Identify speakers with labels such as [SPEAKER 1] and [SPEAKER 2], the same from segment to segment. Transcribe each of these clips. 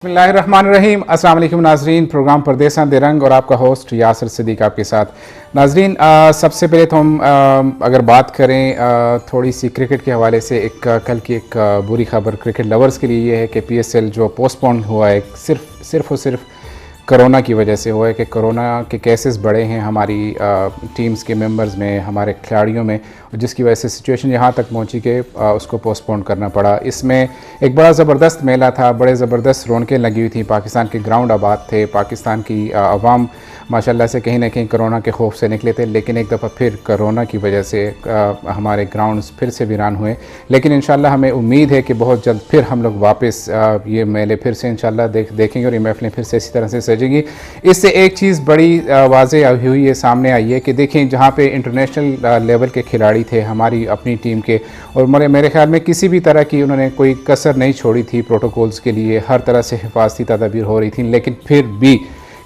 [SPEAKER 1] बिस्मिल्लाहिर्रहमानिर्रहीम। अस्सलाम वालेकुम नाजरीन, प्रोग्राम परदेसां दे रंग और आपका होस्ट यासिर सिद्दीक आपके साथ। नाजरीन, सबसे पहले तो हम अगर बात करें थोड़ी सी क्रिकेट के हवाले से, कल की एक बुरी खबर क्रिकेट लवर्स के लिए ये है कि PSL जो पोस्टपोन हुआ है सिर्फ और सिर्फ कोरोना की वजह से हुआ है कि कोरोना के केसेस बढ़े हैं हमारी टीम्स के मेंबर्स में, हमारे खिलाड़ियों में, जिसकी वजह से सिचुएशन यहाँ तक पहुँची कि उसको पोस्टपोन करना पड़ा। इसमें एक बड़ा ज़बरदस्त मेला था, बड़े ज़बरदस्त रौनकें लगी हुई थी, पाकिस्तान के ग्राउंड आबाद थे, पाकिस्तान की आवाम माशाल्लाह से कहीं ना कहीं कोरोना के खौफ से निकले थे। लेकिन एक दफ़ा फिर कोरोना की वजह से हमारे ग्राउंड्स फिर से वीरान हुए। लेकिन इंशाल्लाह हमें उम्मीद है कि बहुत जल्द फिर हम लोग वापस ये मेले फिर से इंशाल्लाह देखेंगे और ये महफिलें फिर से इसी तरह से सजेंगी। इससे एक चीज़ बड़ी वाज़ेह हुई है, सामने आई है कि देखें जहाँ पे इंटरनेशनल लेवल के खिलाड़ी थे हमारी अपनी टीम के, और मेरे ख्याल में किसी भी तरह की उन्होंने कोई कसर नहीं छोड़ी थी प्रोटोकॉल्स के लिए, हर तरह से हिफाजती तदाबीर हो रही थी। लेकिन फिर भी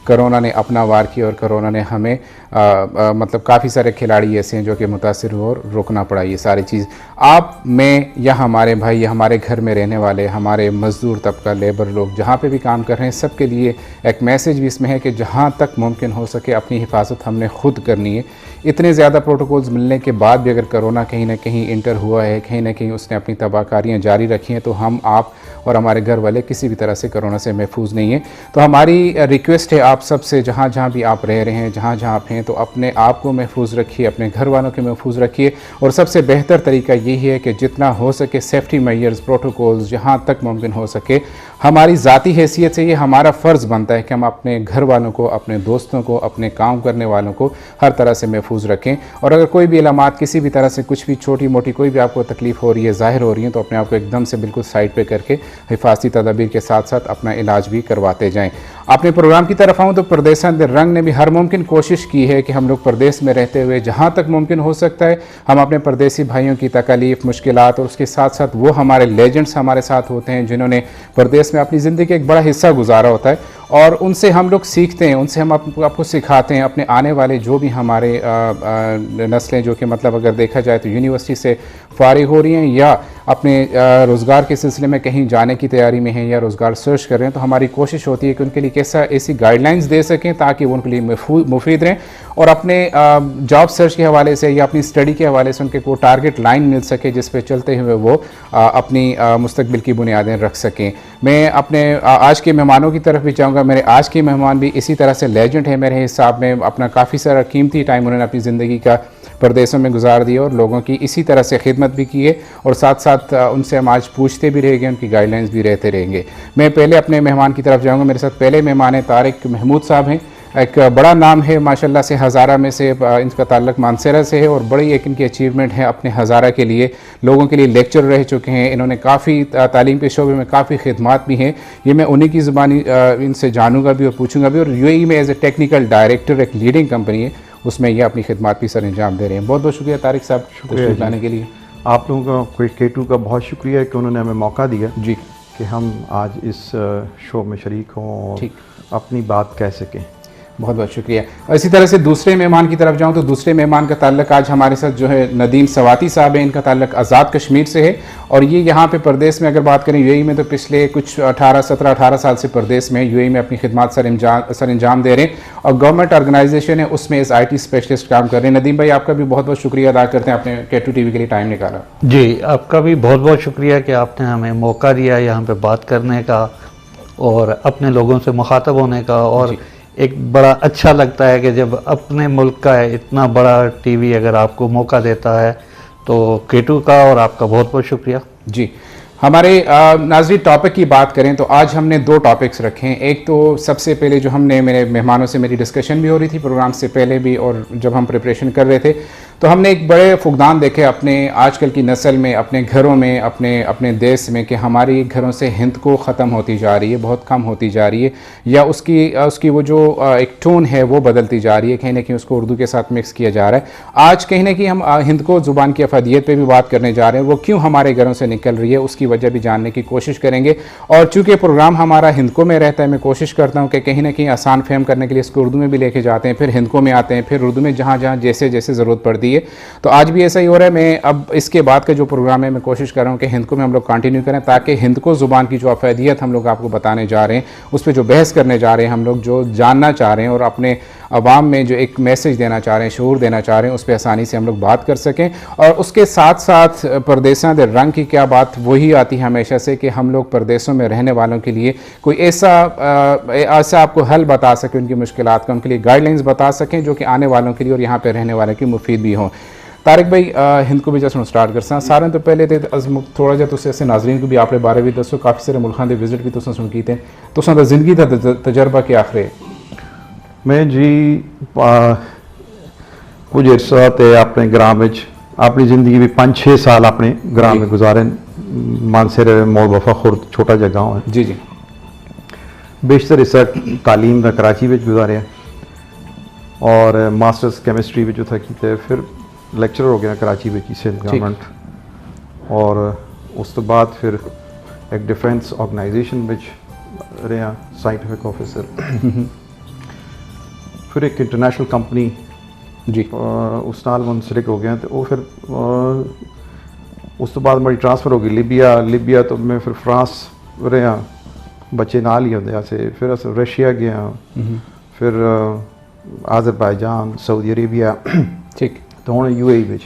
[SPEAKER 1] कोरोना ने अपना वार किया और कोरोना ने हमें मतलब काफ़ी सारे खिलाड़ी ऐसे हैं जो कि मुतासिर हुए और रोकना पड़ा ये सारी चीज़। आप, मैं या हमारे भाई या हमारे घर में रहने वाले हमारे मज़दूर तबका, लेबर लोग जहाँ पे भी काम कर रहे हैं, सबके लिए एक मैसेज भी इसमें है कि जहाँ तक मुमकिन हो सके अपनी हिफाजत हमने ख़ुद करनी है। इतने ज़्यादा प्रोटोकॉल्स मिलने के बाद भी अगर कोरोना कहीं ना कहीं इंटर हुआ है, कहीं ना कहीं उसने अपनी तबाहकारियाँ जारी रखी हैं, तो हम, आप और हमारे घर वाले किसी भी तरह से कोरोना से महफूज नहीं है। तो हमारी रिक्वेस्ट है आप सब से, जहाँ जहाँ भी आप रह रहे हैं, जहाँ जहाँ आप हैं, तो अपने आप को महफूज रखिए, अपने घर वालों के महफूज रखिए। और सबसे बेहतर तरीका यही है कि जितना हो सके सेफ्टी मेजर्स, प्रोटोकॉल्स जहाँ तक मुमकिन हो सके, हमारी ज़ाती हैसियत से ये हमारा फ़र्ज़ बनता है कि हम अपने घर वालों को, अपने दोस्तों को, अपने काम करने वालों को हर तरह से महफूज रखें। और अगर कोई भी अलामात किसी भी तरह से कुछ भी छोटी मोटी कोई भी आपको तकलीफ़ हो रही है, ज़ाहिर हो रही है, तो अपने आप को एकदम से बिल्कुल साइड पे करके हिफाजती तदाबीर के साथ साथ अपना इलाज भी करवाते जाएँ। अपने प्रोग्राम की तरफ आऊँ तो परदेसां दे रंग ने भी हर मुमकिन कोशिश की है कि हम लोग परदेस में रहते हुए जहाँ तक मुमकिन हो सकता है हम अपने परदेसी भाइयों की तकलीफ़, मुश्किलात और उसके साथ साथ वो हमारे लेजेंड्स हमारे साथ होते हैं जिन्होंने परदेस में अपनी ज़िंदगी का एक बड़ा हिस्सा गुजारा होता है, और उनसे हम लोग सीखते हैं, उनसे हम आपको सिखाते हैं। अपने आने वाले जो भी हमारे नस्लें जो कि मतलब अगर देखा जाए तो यूनिवर्सिटी से फारिग हो रही हैं या अपने रोज़गार के सिलसिले में कहीं जाने की तैयारी में हैं या रोज़गार सर्च कर रहे हैं, तो हमारी कोशिश होती है कि उनके लिए कैसा ऐसी गाइडलाइंस दे सकें ताकि वो उनके लिए मुफीद रहें और अपने जॉब सर्च के हवाले से या अपनी स्टडी के हवाले से उनके को टारगेट लाइन मिल सके जिस पे चलते हुए वो अपनी मुस्तकबिल की बुनियादें रख सकें। मैं अपने आज के मेहमानों की तरफ भी चाहूँगा। मेरे आज के मेहमान भी इसी तरह से लेजेंड है मेरे हिसाब में, अपना काफ़ी सारा कीमती टाइम उन्होंने अपनी ज़िंदगी का परदेशों में गुजार दिया और लोगों की इसी तरह से खिदमत भी की है, और साथ साथ उनसे हम आज पूछते भी रहेंगे, उनकी गाइडलाइंस भी रहते रहेंगे। मैं पहले अपने मेहमान की तरफ जाऊँगा। मेरे साथ पहले मेहमान हैं तारिक महमूद साहब हैं। एक बड़ा नाम है माशाल्लाह से, हज़ारा में से इनका ताल्लुक मानसरा से है और बड़ी एक इनकी अचीवमेंट है अपने हज़ारा के लिए। लोगों के लिए लेक्चर रह चुके हैं, इन्होंने काफ़ी तालीम के शोबे में काफ़ी खिदमात भी हैं। ये मैं उन्हीं की ज़ुबानी इनसे जानूँगा भी और पूछूँगा भी। और UAE में एज ए टेक्निकल डायरेक्टर एक लीडिंग कंपनी है, उसमें ये अपनी खिदमात भी सर अंजाम दे रहे हैं। बहुत बहुत शुक्रिया तारिक साहब तशरीफ़ लाने के लिए।
[SPEAKER 2] आप लोगों का K2 का बहुत शुक्रिया कि उन्होंने हमें मौका दिया
[SPEAKER 1] जी
[SPEAKER 2] कि हम आज इस शो में शरीक हों और अपनी बात कह सकें।
[SPEAKER 1] बहुत बहुत शुक्रिया। और इसी तरह से दूसरे मेहमान की तरफ जाऊं तो दूसरे मेहमान का ताल्लुक आज हमारे साथ जो है नदीम सवाती साहब हैं। इनका ताल्लुक आज़ाद कश्मीर से है और ये यहाँ पे परदेश में अगर बात करें UAE में तो पिछले कुछ 17-18 साल से परदेश में UAE में अपनी खिदमत सर अंजाम दे रहे हैं और गवर्नमेंट ऑर्गेनाइजेशन है उसमें इस IT स्पेशलिस्ट काम कर रहे हैं। नदीम भाई, आपका भी बहुत बहुत शुक्रिया अदा करते हैं, आपने K2 TV के लिए टाइम निकाला।
[SPEAKER 3] जी, आपका भी बहुत बहुत शुक्रिया कि आपने हमें मौका दिया यहाँ पे बात करने का और अपने लोगों से मुखातब होने का। और एक बड़ा अच्छा लगता है कि जब अपने मुल्क का इतना बड़ा TV अगर आपको मौका देता है, तो K2 का और आपका बहुत बहुत शुक्रिया।
[SPEAKER 1] जी, हमारे नाज़रीन टॉपिक की बात करें तो आज हमने 2 टॉपिक्स रखे हैं। एक तो सबसे पहले जो हमने, मेरे मेहमानों से मेरी डिस्कशन भी हो रही थी प्रोग्राम से पहले भी और जब हम प्रिपरेशन कर रहे थे, तो हमने एक बड़े फुकदान देखे अपने आजकल की नस्ल में, अपने घरों में, अपने देश में कि हमारी घरों से हिंद को ख़त्म होती जा रही है, बहुत कम होती जा रही है, या उसकी वो जो एक टोन है वो बदलती जा रही है, कहीं ना कहीं उसको उर्दू के साथ मिक्स किया जा रहा है। आज कहीं ना कहीं हम हिंद को ज़ुबान की अफादियत पे भी बात करने जा रहे हैं, वो क्यों हमारे घरों से निकल रही है उसकी वजह भी जानने की कोशिश करेंगे। और चूँकि प्रोग्राम हमारा हिंद को में रहता है, मैं कोशिश करता हूँ कि कहीं ना कहीं आसान फहम करने के लिए इसको उर्दू में भी लेके जाते हैं, फिर हिंद को में आते हैं, फिर उर्दू में जहाँ जहाँ जैसे जैसे ज़रूरत पड़ती है है, तो आज भी ऐसा ही हो रहा है। मैं अब इसके बाद का जो प्रोग्राम है मैं कोशिश कर रहा हूँ कि हिंद को में हम लोग कंटिन्यू करें, ताकि हिंद को ज़ुबान की जो अफैदियत हम लोग आपको बताने जा रहे हैं, उस पर जो बहस करने जा रहे हैं, हम लोग जो जानना चाह रहे हैं और अपने अवाम में जो एक मैसेज देना चाह रहे हैं, शऊर देना चाह रहे हैं, उस पर आसानी से हम लोग बात कर सकें। और उसके साथ साथ परदेसां दे रंग की क्या बात वही आती है हमेशा से कि हम लोग परदेसों में रहने वालों के लिए कोई ऐसा आपको हल बता सकें उनकी मुश्किलात का, उनके लिए गाइडलाइंस बता सकें जो कि आने वालों के लिए और यहाँ पर रहने वालों की मुफीद भी हों। तारिक भाई, हिंद को भी जस्ट स्टार्ट करसा सारे तो पहले तो थोड़ा जिहा तुसीं असें नाज़रीन को भी अपने बारे भी दसो, काफ़ी सारे मुल्कां दे विजिट भी तुसीं सुन कीते, तुसां दा जिंदगी दा तजर्बा क्या आखिर?
[SPEAKER 2] मैं जी कुछ अरसा तो अपने ग्राम में अपनी ज़िंदगी भी 5-6 साल अपने ग्राम में गुजारे। मानसर मोड़ वफा खुर्द छोटा जहा गाँव है
[SPEAKER 1] जी जी।
[SPEAKER 2] बेशतर हिस्सा तालीम का कराची में गुजारे और मास्टर्स कैमिस्ट्री में जो था की, फिर लेक्चरर हो गया कराची में सिंध गवर्नमेंट, और उस तो बाद फिर एक डिफेंस ऑर्गेनाइजेशन में रहा साइंटिफिक ऑफिसर, फिर एक इंटरनेशनल कंपनी
[SPEAKER 1] जी
[SPEAKER 2] उस नाल मुंसलिक हो गया, तो वो फिर उस तो बाद मेरी ट्रांसफ़र हो गई लिबिया तो मैं फिर फ्रांस रहा, बच्चे नाल ही होंगे से, फिर अस रशिया गया, फिर आज़रबाईजान, सऊदी अरेबिया,
[SPEAKER 1] ठीक,
[SPEAKER 2] तो हूँ UAE में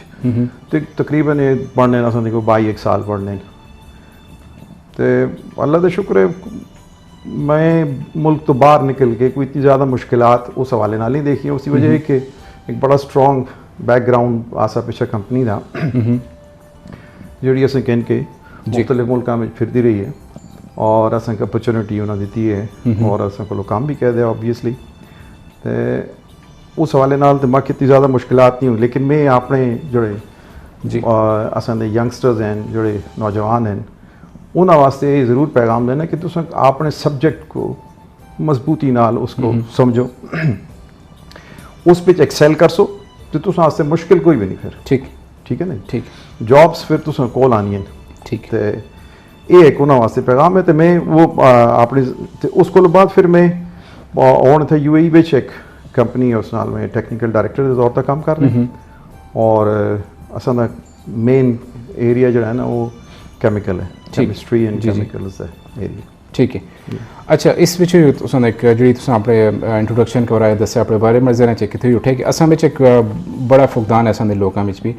[SPEAKER 2] तो तकरीबन पढ़ने ना समझो 22 साल पढ़ने, तो अल्लाह का शुक्र है मैं मुल्क तो बाहर निकल के कोई इतनी ज़्यादा मुश्किलात उस हवाले नाल नहीं देखी। उसी वजह कि एक बड़ा स्ट्रॉन्ग बैकग्राउंड आसा पिछा कंपनी था जी असें कह के मुख्तलिफ मुल्कों में फिरती रही है और असें अपॉर्चुनिटी उन्हें दी है और असें को काम भी कह दिया ऑब्वियसली। तो उस हवाले नाल तो बाकी इतनी ज़्यादा मुश्किलात नहीं हुई, लेकिन मैं अपने जोड़े
[SPEAKER 1] जी
[SPEAKER 2] असें यंगस्टर्स हैं जोड़े नौजवान हैं उन्होंने वास्ते ये ज़रूर पैगाम देना कि तुम अपने सब्जेक्ट को मजबूती नाल उसको समझो, उस पर एक्सेल कर सो, तो तुम वास्ते मुश्किल कोई भी नहीं फिर। ठीक है ना, ठीक जॉब्स फिर तुम कोल आनी है। ठीक, तो ये एक उन्होंने वास्ते पैगाम है। तो मैं वो अपनी उसको बाद फिर मैं और थे UAE में एक कंपनी है, उस नाल में टेक्निकल डायरेक्टर के तौर पर काम कर रहे हैं, और असा मेन एरिया जो है ना वो केमिकल है, केमिस्ट्री एंड केमिकल्स है एरिया। ठीक है,
[SPEAKER 1] अच्छा, इस विच तुसां एक जी तुसां अपने इंट्रोडक्शन कराया दस्या अपने बारे में जरा चेक कितने उठे कि असां बिच एक बड़ा फुकदान है असां दे लोकां बिच भी,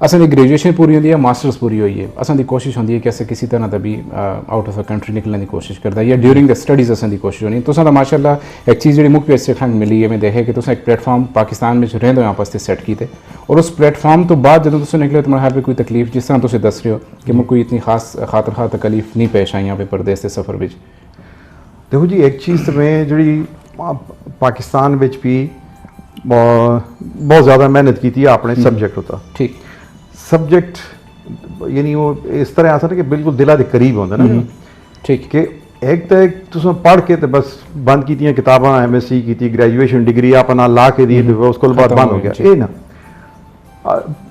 [SPEAKER 1] असां दी ग्रेजुएशन पूरी होंदी है, मास्टर्स पूरी हुई है, असां दी कोशिश होंदी है कि असें किसी तरह दा भी आउट ऑफ द कंट्री निकलने की कोशिश करदा है, या ड्यूरिंग द स्टडीज़ असां दी कोशिश होनी। तुसां दा माशाअल्लाह एक चीज़ जी मुख पे सिखण मिली है, मैं देखे कि तुसां एक प्लेटफॉर्म पाकिस्तान में रहंदे हो आपस सेट कीते, और उस प्लेटफॉर्म तो बाद जदों तुसां निकले तो मेरे ख्याल पे कोई तकलीफ जिस तरह तुसीं दस रहे हो कि मैं कोई इतनी खास खातर खा तकलीफ नहीं पेश आई यहाँ पे परदेस के सफ़र विच।
[SPEAKER 2] देखो जी, एक चीज़ तो मैं जी पाकिस्तान विच भी बहुत ज़्यादा मेहनत की थी अपने सब्जेक्ट होता। ठीक, सब्जेक्ट यानी वो इस तरह आता ना कि बिल्कुल दिला के करीब होता ना। ठीक, कि एक तो तुम पढ़ के तो बस बंद की किताबां MSc की ग्रेजुएशन डिग्री अपना ला के दी, तो उसको बाद बंद हो गया ये ना।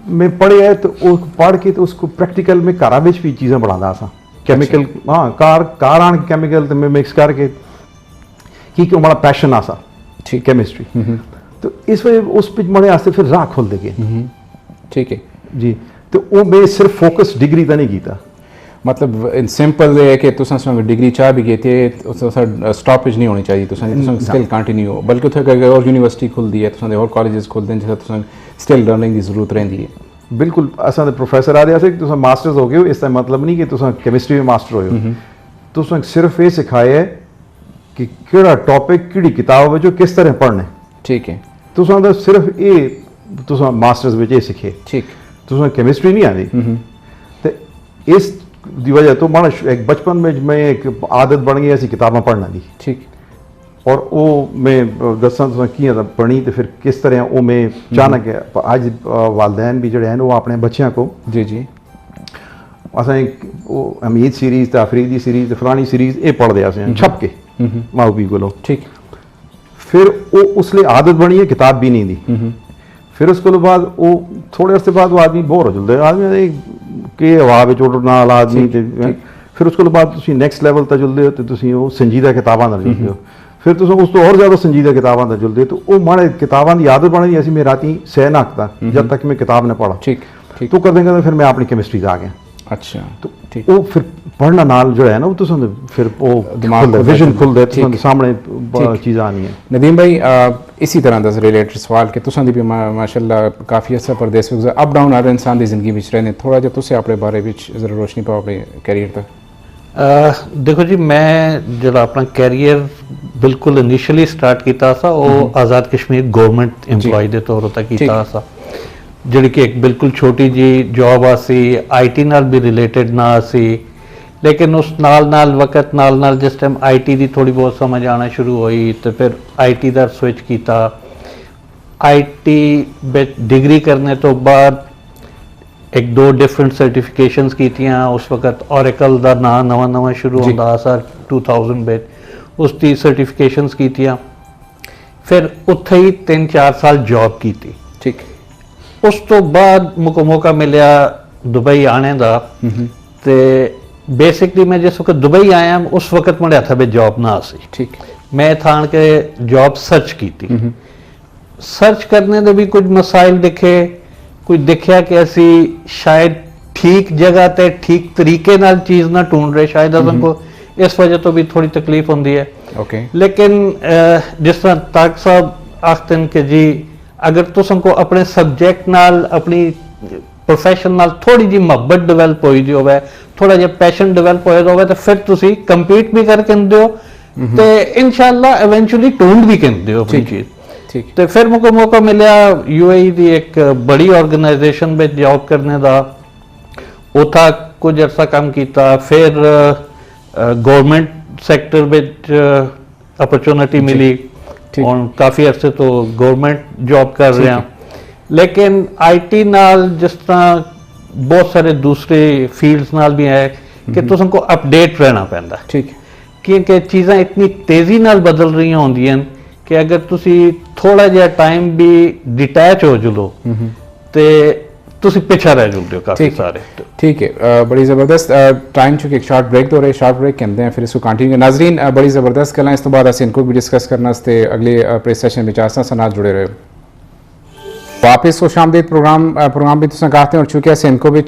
[SPEAKER 2] मैं पढ़े है तो वो पढ़ के तो उसको प्रैक्टिकल में घरा भी चीज़ें बढ़ाता सा केमिकल। हाँ, कार आन केमिकल तो मैं मिक्स करके की बड़ा पैशन आसा। ठीक, केमिस्ट्री तो इस वजह उस पिच मड़े आस्ते फिर राह खोल देगे। ठीक है जी, तो वो मैं सिर्फ फोकस डिग्री तो नहीं कीता,
[SPEAKER 1] मतलब सिंपल है कि तुसां डिग्री चाह भी कीती है, स्टॉपेज नहीं होनी चाहिए, तुसां स्टिल कंटिन्यू हो, बल्कि उत्थे और यूनिवर्सिटी खुलदी है, तुसां और कॉलेजेस खुलदे हैं जिथे तुसां स्टिल लर्निंग की जरूरत रहिंदी है।
[SPEAKER 2] बिल्कुल, असां दे प्रोफेसर आ रहे तुसां मास्टर्स हो गए हो, इसका मतलब नहीं कि तुसां केमिस्ट्री में मास्टर हो, तुसां सिर्फ ये सिखाया है कि केड़ा टॉपिक केड़ी किताब में किस तरह पढ़ना है। ठीक है, तुसां दा सिर्फ ये तुसां मास्टर्स में ये सीखे। ठीक, तुसां केमिस्ट्री नहीं आती, तो इस दी वजह तो माना एक बचपन में मैं एक आदत बन गई ऐसी किताबें पढ़ना दी। ठीक, और वो मैं दसा तुम कि पढ़ी तो फिर किस तरह वो मैं चाहना कि अज वालदैन भी जोड़े हैं वो अपने बच्चों को जी जी असें वो हमीद सीरीज़ अफरीदी सीरीज़ फलानी सीरीज़ ये पढ़ते असें छप के माऊ पी को। ठीक, फिर वो उसलिए आदत बनी है, किताब भी नहीं दी। फिर उसको बाद वो थोड़े अर्से बाद वो आदमी बोर हो जाता है, आदमी के हवा में उड़ना आदमी। फिर उसको बाद नैक्सट लैवल तक जुलते हो तो संजीदा किताबां जुलते हो, फिर तुम उस तो और ज़्यादा संजीदा किताबां दा जुलदे तो वो माड़े किताबां दी आदत बनी ऐसी मैं राती सह ना आखता जब तक मैं किताब ने पढ़ा
[SPEAKER 1] ठीक ठीक
[SPEAKER 2] तो कर देंगे फिर मैं अपनी केमिस्ट्री आ गया
[SPEAKER 1] अच्छा
[SPEAKER 2] तो
[SPEAKER 1] ठीक
[SPEAKER 2] वो फिर पढ़ना नाल जो है ना वो तो फिर वो
[SPEAKER 1] दिमाग
[SPEAKER 2] विजन खुल दे
[SPEAKER 1] ठीक।
[SPEAKER 2] सामने चीज़ आनी है।
[SPEAKER 1] नदीम भाई इसी तरह का रिलेटेड सवाल कि तुसां दी भी माशाल्लाह काफ़ी अर्सा परदेस विच अप डाउन हर इंसान की जिंदगी में रहने थोड़ा जिहा तुसें अपने बारे में जरा रोशनी पाओ अपने कैरियर तक।
[SPEAKER 3] देखो जी मैं जो अपना कैरियर बिल्कुल इनिशियली स्टार्ट किया था वो आज़ाद कश्मीर गवर्नमेंट एम्प्लॉय के तौर पर किया था जी कि एक बिल्कुल छोटी जी जॉब आसी IT नाल भी रिलेटेड ना आसी लेकिन उस नाल वक्त नाल जिस टाइम IT की थोड़ी बहुत समझ आना शुरू हुई तो फिर IT का स्विच किया IT डिग्री करने तो बाद एक दो डिफरेंट सर्टिफिकेशंस कीतियां उस वक्त ओरेकल का ना नवा शुरू होंदा सा 2000 में उसकी सर्टिफिकेशंस कीतियां फिर उत्थे ही 3-4 साल जॉब की थी
[SPEAKER 1] ठीक
[SPEAKER 3] उस तो बाद मुझको मौका मिलया दुबई आने का ते बेसिकली मैं जिस वक्त दुबई आया उस वक्त मेरे हथ में जॉब ना सी
[SPEAKER 1] ठीक
[SPEAKER 3] मैं थान के जॉब सर्च की थी सर्च करने के भी कुछ मसाइल दिखे कुछ देखा कि असी शायद ठीक जगह ते ठीक तरीके नाल चीज़ ना ढूंढ रहे शायद को इस वजह तो भी थोड़ी तकलीफ होती है
[SPEAKER 1] ओके
[SPEAKER 3] लेकिन जिस तरह ताक साहब आखते हैं कि जी अगर तुमको अपने सब्जेक्ट नाल अपनी प्रोफैशन नाल थोड़ी जी मुहब्बत डिवेलप हुई दी होवे थोड़ा जिहा पैशन डिवेलप होया होवे तो फिर तुसी कंपीट भी करके दो ते इंशाल्लाह इवेंचुअली ढूंढ भी कहते हो अपनी चीज़
[SPEAKER 1] ठीक
[SPEAKER 3] तो फिर मुझको मौका मिला UAE की एक बड़ी ऑर्गेनाइजेशन में जॉब करने का उथा कुछ अर्सा काम किया फिर गवर्नमेंट सेक्टर में अपॉर्चुनिटी मिली और काफ़ी अरसे तो गवर्नमेंट जॉब कर रहे हैं लेकिन IT नाल जिस तरह बहुत सारे दूसरे फील्ड्स नाल भी है कि तुमको अपडेट रहना पैंदा
[SPEAKER 1] ठीक
[SPEAKER 3] क्योंकि चीज़ां इतनी तेज़ी नाल बदल रही होंदियां कि अगर तुसी थोड़ा जिहा टाइम भी डिटैच हो जुलो ते तुसी पिछा रह जुलते हो काफ़ी सारे
[SPEAKER 1] ठीक है बड़ी ज़बरदस्त टाइम चुके एक शॉर्ट ब्रेक दो रहे शॉर्ट ब्रेक कहते हैं फिर इसको कंटिन्यू नाजरीन बड़ी ज़बरदस्त गल्लां इस तो बाद असीं इनको भी डिस्कस करना ते अगले प्रेस सेशन में आसां सां नाल जुड़े रहे वापस खुश आमदीद प्रोग्राम भी तुसें कहते हैं और चूंकि असीं इनको भी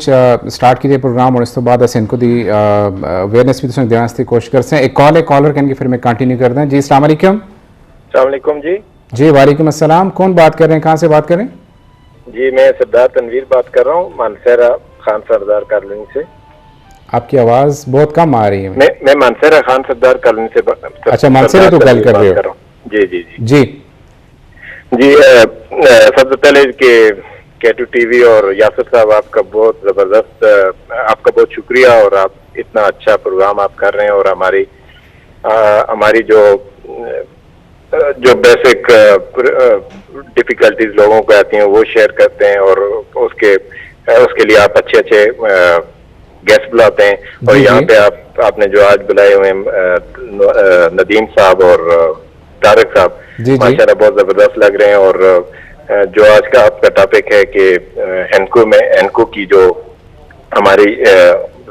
[SPEAKER 1] स्टार्ट किए प्रोग्राम और इस तो बाद असीं इनको दी अवेयरनेस भी तुसें देने की कोशिश करते हैं एक कॉल है कॉलर कहेंगे फिर मैं कंटिन्यू कर दें जी अस्सलाम वालेकुम
[SPEAKER 4] अस्सलामुअलैकुम जी
[SPEAKER 1] जी वालेकुम अस्सलाम कौन बात कर रहे हैं कहाँ से बात करें
[SPEAKER 4] जी मैं सरदार तनवीर बात कर रहा हूँ मानसेरा खान सरदार कॉलोनी से
[SPEAKER 1] आपकी आवाज़ बहुत कम आ रही है
[SPEAKER 4] मैं मानसेरा खान सरदार कॉलोनी से
[SPEAKER 1] अच्छा मानसेरा तो गल कर रहे हो
[SPEAKER 4] जी जी जी
[SPEAKER 1] जी
[SPEAKER 4] जी सबसे पहले K2 TV और यासर साहब आपका बहुत ज़बरदस्त आपका बहुत शुक्रिया और आप इतना अच्छा प्रोग्राम आप कर रहे हैं और हमारी जो बेसिक डिफिकल्टीज लोगों को आती हैं वो शेयर करते हैं और उसके लिए आप अच्छे गेस्ट बुलाते हैं और यहाँ पे आपने जो आज बुलाए हुए नदीम साहब और तारक साहब माशाल्लाह बहुत जबरदस्त लग रहे हैं और जो आज का आपका टॉपिक है कि हेनको की जो हमारी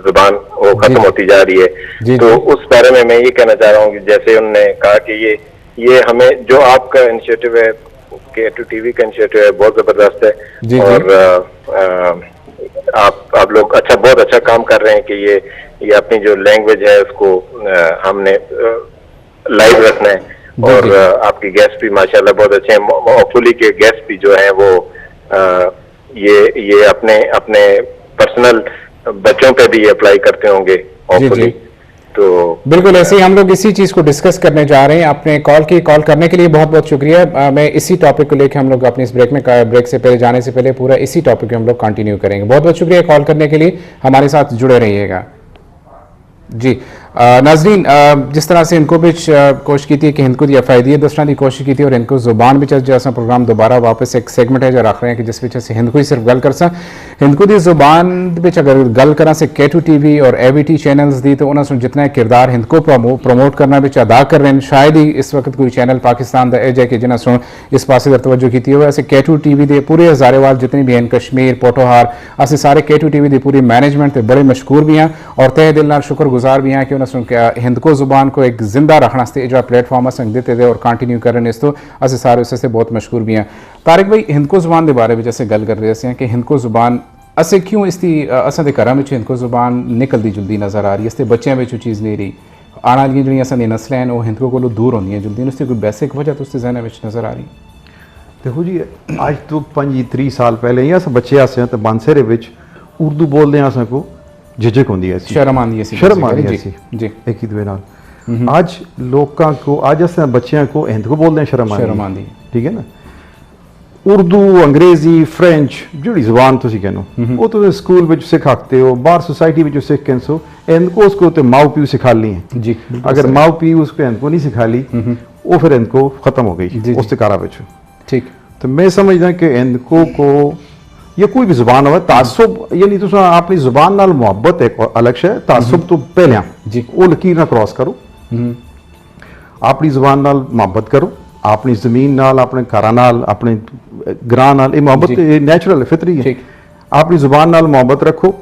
[SPEAKER 4] जुबान वो खत्म होती जा रही है तो उस बारे में मैं ये कहना चाह रहा हूँ कि जैसे उन्होंने कहा कि ये हमें जो आपका इनिशिएटिव है K2 TV का इनिशिएटिव है बहुत जबरदस्त है और आप लोग बहुत अच्छा काम कर रहे हैं कि ये अपनी जो लैंग्वेज है उसको हमने लाइव रखना है और आपके गेस्ट भी माशाल्लाह बहुत अच्छे हैं होपफुली के गेस्ट भी जो हैं वो ये अपने पर्सनल बच्चों पे भी अप्लाई करते होंगे होपफुली तो
[SPEAKER 1] बिल्कुल ऐसे ही हम लोग इसी चीज़ को डिस्कस करने जा रहे हैं अपने कॉल करने के लिए बहुत बहुत शुक्रिया मैं इसी टॉपिक को लेकर हम लोग अपने इस ब्रेक से पहले जाने से पहले पूरा इसी टॉपिक को हम लोग कंटिन्यू करेंगे बहुत बहुत शुक्रिया कॉल करने के लिए हमारे साथ जुड़े रहिएगा जी नाजरीन जिस तरह से इनको भी कोशिश की थी कि इनको दी अफायदी दसना की कोशिश की थी और इनको जुबान भी जो असा प्रोग्राम दोबारा वापस एक सेगमेंट है जो रख रहे हैं कि जिस विच असीं हिंदू ही सिर्फ गल कर हिंदू की जुबान विच अगर गल करा से K2 TV और ABT चैनल्स दी तो उन्होंने जितना किरदार हिंद को प्रमोट करना विच अदा कर रहे हैं शायद ही इस वक्त कोई चैनल पाकिस्तान का यह है कि जिन्हें इस पास तवज्जो की हुई अस K2 TV के पूरे हजारेवाल जितने भी हैं कश्मीर पोटोहार अस सारे K2 TV की पूरी मैनेजमेंट बड़े मशहूर भी हैं और तहे दिल शुक्रगुजार भी हैं कि ना सुन के हिंदको ज़ुबान को एक जिंदा रखना से जो प्लेटफॉर्म असें देते थे और कंटिन्यू करने इस तो अस सारे उससे बहुत मशहूर भी हैं। तारिक भाई हिंदको ज़ुबान के बारे में जैसे गल कर रहे हैं कि हिंदको ज़ुबान असें क्यों इसकी असां दे घरां विच हिंदको ज़ुबान निकलती जुलती नज़र आ रही है, इसके बच्चों में चीज़ नहीं रही, आने वाली जी असां दी नस्लें हैं वो हिंदको को दूर होंगी जुलती, उसकी कोई बेसिक वजह तो उसके जहन में नज़र आ रही?
[SPEAKER 2] देखो जी आज तो 25-30 साल पहले ही अस बच्चे आसे तो मानसेरे विच उर्दू बोलते हैं असें को झिझक होंदी है,
[SPEAKER 1] शर्म आती है,
[SPEAKER 2] शर्म आती है
[SPEAKER 1] जी
[SPEAKER 2] एक ही दुए नाल। आज लोगों को आज अस बच्चों को हिंदको बोलते हैं शर्म आती है, ठीक है ना। उर्दू अंग्रेजी फ्रेंच जिहड़ी ज़ुबान तुसीं कहनो वो तुसीं स्कूल विच सिखाते हो, बाहर सोसाइटी विच सिख के सो इनको उसको तो माओ प्यू सिखा ली हैं
[SPEAKER 1] जी।
[SPEAKER 2] अगर माओ प्यू उसको इनको नहीं सिखा ली वो फिर इनको ख़त्म हो गई उस कारा विच।
[SPEAKER 1] ठीक,
[SPEAKER 2] तो मैं समझदा कि इनको को या कोई भी ज़ुबान हो तासुब यानी तुम अपनी ज़ुबान नाल मुहब्बत एक अलग शे, तासुब तो पहले
[SPEAKER 1] जी
[SPEAKER 2] वो लकीर ना क्रॉस करो, अपनी ज़ुबान नाल मुहब्बत करो, अपनी ज़मीन नाल अपने घर नाल अपने ग्रां नाल, ये मुहब्बत नेचुरल है, फितरी है। अपनी ज़ुबान नाल मुहब्बत रखो,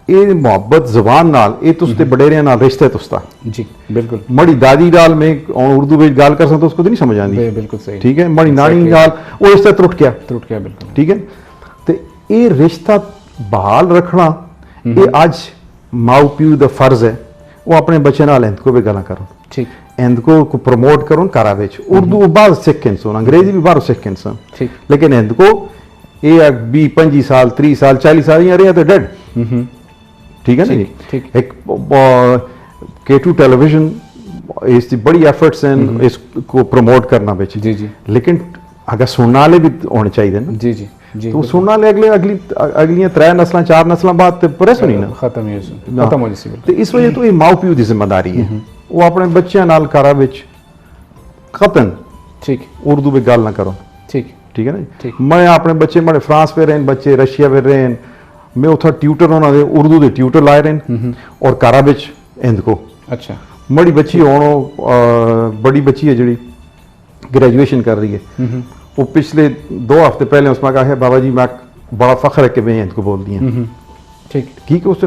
[SPEAKER 2] ये मुहब्बत ज़ुबान नाल ये तुसते बडेरियां नाल रिश्ता है तुसदा
[SPEAKER 1] जी बिल्कुल।
[SPEAKER 2] मड़ी दादी नाल में उर्दू में गाल कर सकता उसको तो नहीं समझ आती,
[SPEAKER 1] बिल्कुल सही,
[SPEAKER 2] ठीक है। मड़ी नानी नाल वो रिश्ता टूट गया
[SPEAKER 1] बिल्कुल,
[SPEAKER 2] ठीक है। तो ये रिश्ता बहाल रखना ये आज माओ प्यू का फर्ज है, वो अपने बच्चे नाल इनको भी गल्लां करो,
[SPEAKER 1] ठीक,
[SPEAKER 2] इनको को प्रमोट करो घरा विच। उर्दू बाहर सीखें सुन, अंग्रेजी भी बाहर सीखें सुन,
[SPEAKER 1] ठीक,
[SPEAKER 2] लेकिन इनको ये 20-25 साल 30 साल 40 साल यहाँ रहे तो डेड, ठीक है ना जी।
[SPEAKER 1] ठीक।
[SPEAKER 2] एक K2 टेलीविजन इसकी बड़ी एफर्ट्स हैं इसको प्रमोट करना विच,
[SPEAKER 1] जी जी,
[SPEAKER 2] लेकिन अगर सुनने वाले भी होने चाहिए ना,
[SPEAKER 1] जी जी जी,
[SPEAKER 2] तो सुनने वाले अगली 3 नस्ल 4 नस्ल बाद तो प्रेस होनी ना,
[SPEAKER 1] खत्म हो जैसी।
[SPEAKER 2] तो इस वजह तो ये माओ प्यू की जिम्मेदारी है, वो अपने बच्चों नाल घरा विच कतन
[SPEAKER 1] ठीक
[SPEAKER 2] उर्दू में गल ना करो,
[SPEAKER 1] ठीक,
[SPEAKER 2] ठीक है ना
[SPEAKER 1] ठीक।
[SPEAKER 2] जी। मैं अपने बच्चे मेरे फ्रांस पे रहे बच्चे, रशिया पे रहे, मैं उथा ट्यूटर उन्होंने उर्दू के ट्यूटर लाए रहे और घरा विच इनको
[SPEAKER 1] अच्छा
[SPEAKER 2] बड़ी बच्ची होनो बड़ी बच्ची है जी ग्रेजुएशन कर रही है, वो पिछले 2 हफ्ते पहले उसमें कहा है बाबा जी मैं बड़ा फख्र है कि मैं इनको बोल दी हैं,
[SPEAKER 1] ठीक,
[SPEAKER 2] ठीक है। उससे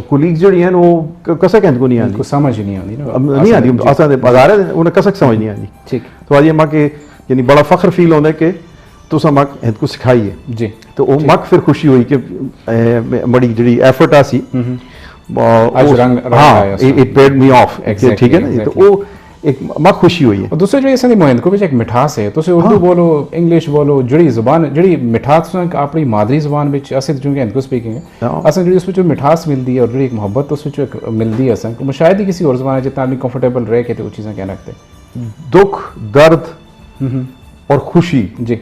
[SPEAKER 2] कुलीग्स जो हैं वो कसक इनको नहीं आती,
[SPEAKER 1] समझ ही नहीं आती ना,
[SPEAKER 2] नहीं आती आसान बाजार है उन्हें कसक समझ नहीं आती,
[SPEAKER 1] ठीक।
[SPEAKER 2] तो आज ये माँ के यानी बड़ा फख्र फील होता है कि तुसा मक इनको सिखाइए
[SPEAKER 1] जी,
[SPEAKER 2] तो वो मक फिर खुशी हुई कि बड़ी जी एफर्ट आसी
[SPEAKER 1] आज रंग
[SPEAKER 2] हाँ
[SPEAKER 1] आया
[SPEAKER 2] it paid me of,
[SPEAKER 1] Exactly,
[SPEAKER 2] ठीक है ना। तो वो एक मक खुशी हुई है।
[SPEAKER 1] और दूसरे जो इसकी मोहिंद को भी एक मिठास है, तुम उर्दू बोलो इंग्लिश बोलो जड़ी जुबान जड़ी मिठास अपनी मादरी जुबान में अस चूंकि हिंदको स्पीकिंग है अस जी उस मिठास मिलती है और जी एक मुहब्बत उस मिलती है अस शायद ही किसी और जुबान जितना आदमी कंफर्टेबल रह के वो चीज़ें कह सकते।
[SPEAKER 2] दुख दर्द और खुशी
[SPEAKER 1] जी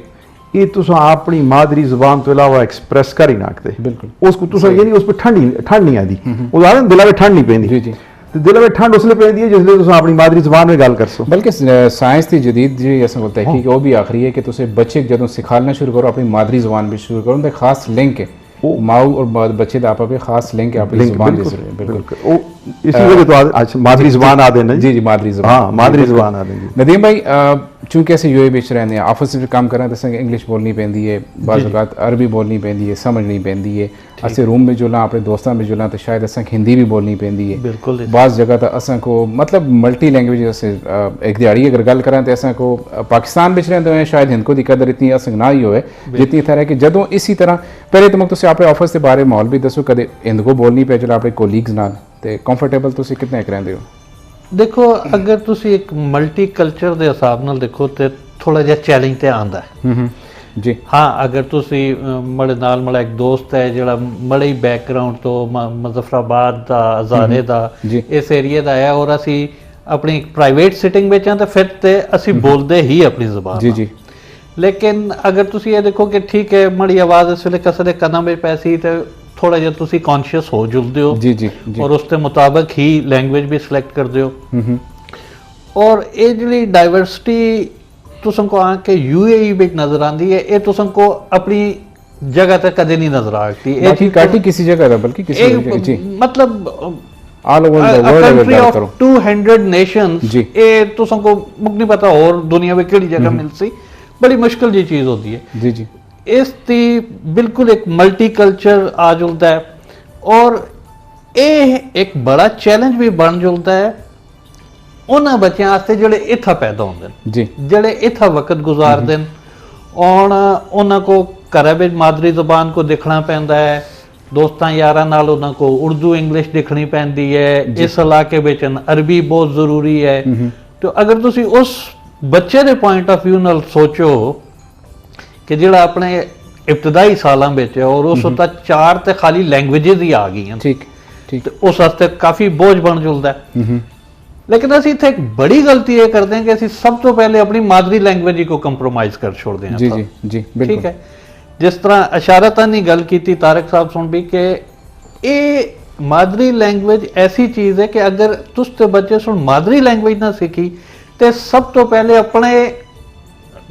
[SPEAKER 2] ये तुम अपनी मादरी जुबान तो अलावा एक्सप्रेस कर ही नाकते,
[SPEAKER 1] बिल्कुल
[SPEAKER 2] उसको तुम यानी उस पर ठंड नहीं आती, उदाहरण दिला में ठंड नहीं पैंदी
[SPEAKER 1] जी जी,
[SPEAKER 2] तो दिल में ठंड उसलिए पैंदी है जिसलिए तुम अपनी मादरी जुबान में गल कर सो।
[SPEAKER 1] बल्कि साइंस की जदीद जी अस बोलते हैं कि वो भी आखिरी है कि तुम बच्चे जो सिखाना शुरू करो अपनी मादरी जुबान भी शुरू करो, उनका खास लिंक है माऊ और बच्चे का आपस में खास लिंक है अपनी जुबान बिल्कुल
[SPEAKER 2] इसी वजह तो आज मादरी जुबान आ देना
[SPEAKER 1] जी जी मादरी जुबान,
[SPEAKER 2] हाँ मादरी जुबान आ देंगी।
[SPEAKER 1] नदीम भाई चूंकि अस यूए बिच रहने हैं ऑफिस में काम कर रहे हैं तो इंग्लिश बोलनी पैंदी है, बाज़ औक़ात अरबी बोलनी पैंदी है, समझनी पैंदी है, अस रूम में जुला अपने दोस्तों में जुला तो शायद अस हिंदी भी बोलनी पैंदी है,
[SPEAKER 3] बिल्कुल।
[SPEAKER 1] बाज़ जगह तो अस को मतलब मल्टी लैंग्वेज जैसे एक दिहाड़ी अगर गल करें तो अस को पाकिस्तान में रहते हैं शायद हिंदको की कदर इतनी अस ना ही होए जितनी तरह कि जदों इसी तरह पहले तो तुम अपने ऑफिस के बारे माहौल भी दसो कदे हिंदको बोलनी पे चलो अपने कोलीग्स नाल ते कंफर्टेबल तुम कितने रहते हो?
[SPEAKER 3] देखो अगर तुसी एक मल्टी कल्चर के हिसाब नाल देखो तो थोड़ा जिहा चैलेंज तो आंदा है
[SPEAKER 1] जी।
[SPEAKER 3] हाँ अगर तुसी मड़े नाल मड़ा एक दोस्त है जिहड़ा मड़े ही बैकग्राउंड तो मुजफ्फराबाद दा हज़ारे दा इस एरिया दा है और असी अपनी प्राइवेट सिटिंग में तो फिर तो असी बोलते ही अपनी जुबान
[SPEAKER 1] जी जी,
[SPEAKER 3] लेकिन अगर तुसी ये देखो कि ठीक है मड़ी आवाज़ इस वे कसर कदम में पैसी तो थोड़ा जिहा तुसी कॉन्शियस हो जुलते हो
[SPEAKER 1] जी जी जी,
[SPEAKER 3] और उसके मुताबिक ही लैंग्वेज भी सिलेक्ट करते हो। और ये जी डाइवर्सिटी तुमको आके यूएई में नजर आती है, ये तुमको अपनी जगह तक कदे नहीं नजर आती
[SPEAKER 1] काटी किसी जगह था बल्कि किसी जी
[SPEAKER 3] मतलब
[SPEAKER 1] all over the world
[SPEAKER 3] country of 200 Nations ये तुमको मुक नहीं पता और दुनिया में केड़ी जगह मिलसी, बड़ी मुश्किल जी चीज होती है
[SPEAKER 1] जी जी।
[SPEAKER 3] इस दी बिल्कुल एक मल्टी कल्चर आ जुलता है और ਇਹ ਇੱਕ ਬੜਾ ਚੈਲੰਜ ਵੀ ਬਣ ਜਾਂਦਾ ਹੈ ਉਹਨਾਂ ਬੱਚਿਆਂ ਵਾਸਤੇ ਜਿਹੜੇ ਇੱਥੇ ਪੈਦਾ ਹੁੰਦੇ ਨੇ,
[SPEAKER 1] ਜੀ
[SPEAKER 3] ਜਿਹੜੇ ਇੱਥੇ ਵਕਤ ਗੁਜ਼ਾਰਦੇ ਨੇ। ਹੁਣ ਉਹਨਾਂ ਕੋ ਘਰਾਂ ਵਿੱਚ ਮਾਦਰੀ ਜ਼ੁਬਾਨ ਕੋ ਦੇਖਣਾ ਪੈਂਦਾ ਹੈ, ਦੋਸਤਾਂ ਯਾਰਾਂ ਨਾਲ ਉਹਨਾਂ ਕੋ ਉਰਦੂ ਇੰਗਲਿਸ਼ ਦੇਖਣੀ ਪੈਂਦੀ ਹੈ, ਇਸ ਇਲਾਕੇ ਵਿੱਚ ਅਰਬੀ ਬਹੁਤ ਜ਼ਰੂਰੀ ਹੈ। ਤੇ ਅਗਰ ਤੁਸੀਂ ਉਸ ਬੱਚੇ ਦੇ ਪੁਆਇੰਟ ਆਫ View ਨਾਲ ਸੋਚੋ ਕਿ ਜਿਹੜਾ ਆਪਣੇ ਇਬਤਦਾਈ ਸਾਲਾਂ ਵਿੱਚ ਹੈ ਔਰ ਉਸ ਵਕਤ 4 ਤੇ ਖਾਲੀ ਲੈਂਗੁਏजेस ਹੀ ਆ ਗਈਆਂ,
[SPEAKER 1] ਠੀਕ ਠੀਕ,
[SPEAKER 3] ਤੇ ਉਸ ਵਾਸਤੇ ਕਾਫੀ ਬੋਝ ਬਣ ਜਾਂਦਾ ਹੈ। ਲੇਕਿਨ ਅਸੀਂ ਇੱਥੇ ਇੱਕ ਬੜੀ ਗਲਤੀ ਇਹ ਕਰਦੇ ਹਾਂ ਕਿ ਅਸੀਂ ਸਭ ਤੋਂ ਪਹਿਲੇ ਆਪਣੀ ਮਾਦਰੀ ਲੈਂਗੁਏਜ को ਕੰਪਰੋਮਾਈਜ਼ ਕਰ ਛੋੜਦੇ ਹਾਂ।
[SPEAKER 1] ਜੀ ਜੀ ਜੀ, ਬਿਲਕੁਲ
[SPEAKER 3] ਠੀਕ ਹੈ, ਜਿਸ ਤਰ੍ਹਾਂ ਇਸ਼ਾਰਤਨ ਹੀ ਗੱਲ ਕੀਤੀ ਤਾਰਕ ਸਾਹਿਬ ਸੁਣ ਵੀ ਕਿ ਇਹ ਮਾਦਰੀ ਲੈਂਗੁਏਜ ਐਸੀ ਚੀਜ਼ ਹੈ ਕਿ ਅਗਰ ਤੁਸ ਤੇ ਬੱਚੇ ਸੁਣ ਮਾਦਰੀ ਲੈਂਗੁਏਜ ਨਾ ਸਿੱਖੀ ਤੇ ਸਭ ਤੋਂ ਪਹਿਲੇ ਆਪਣੇ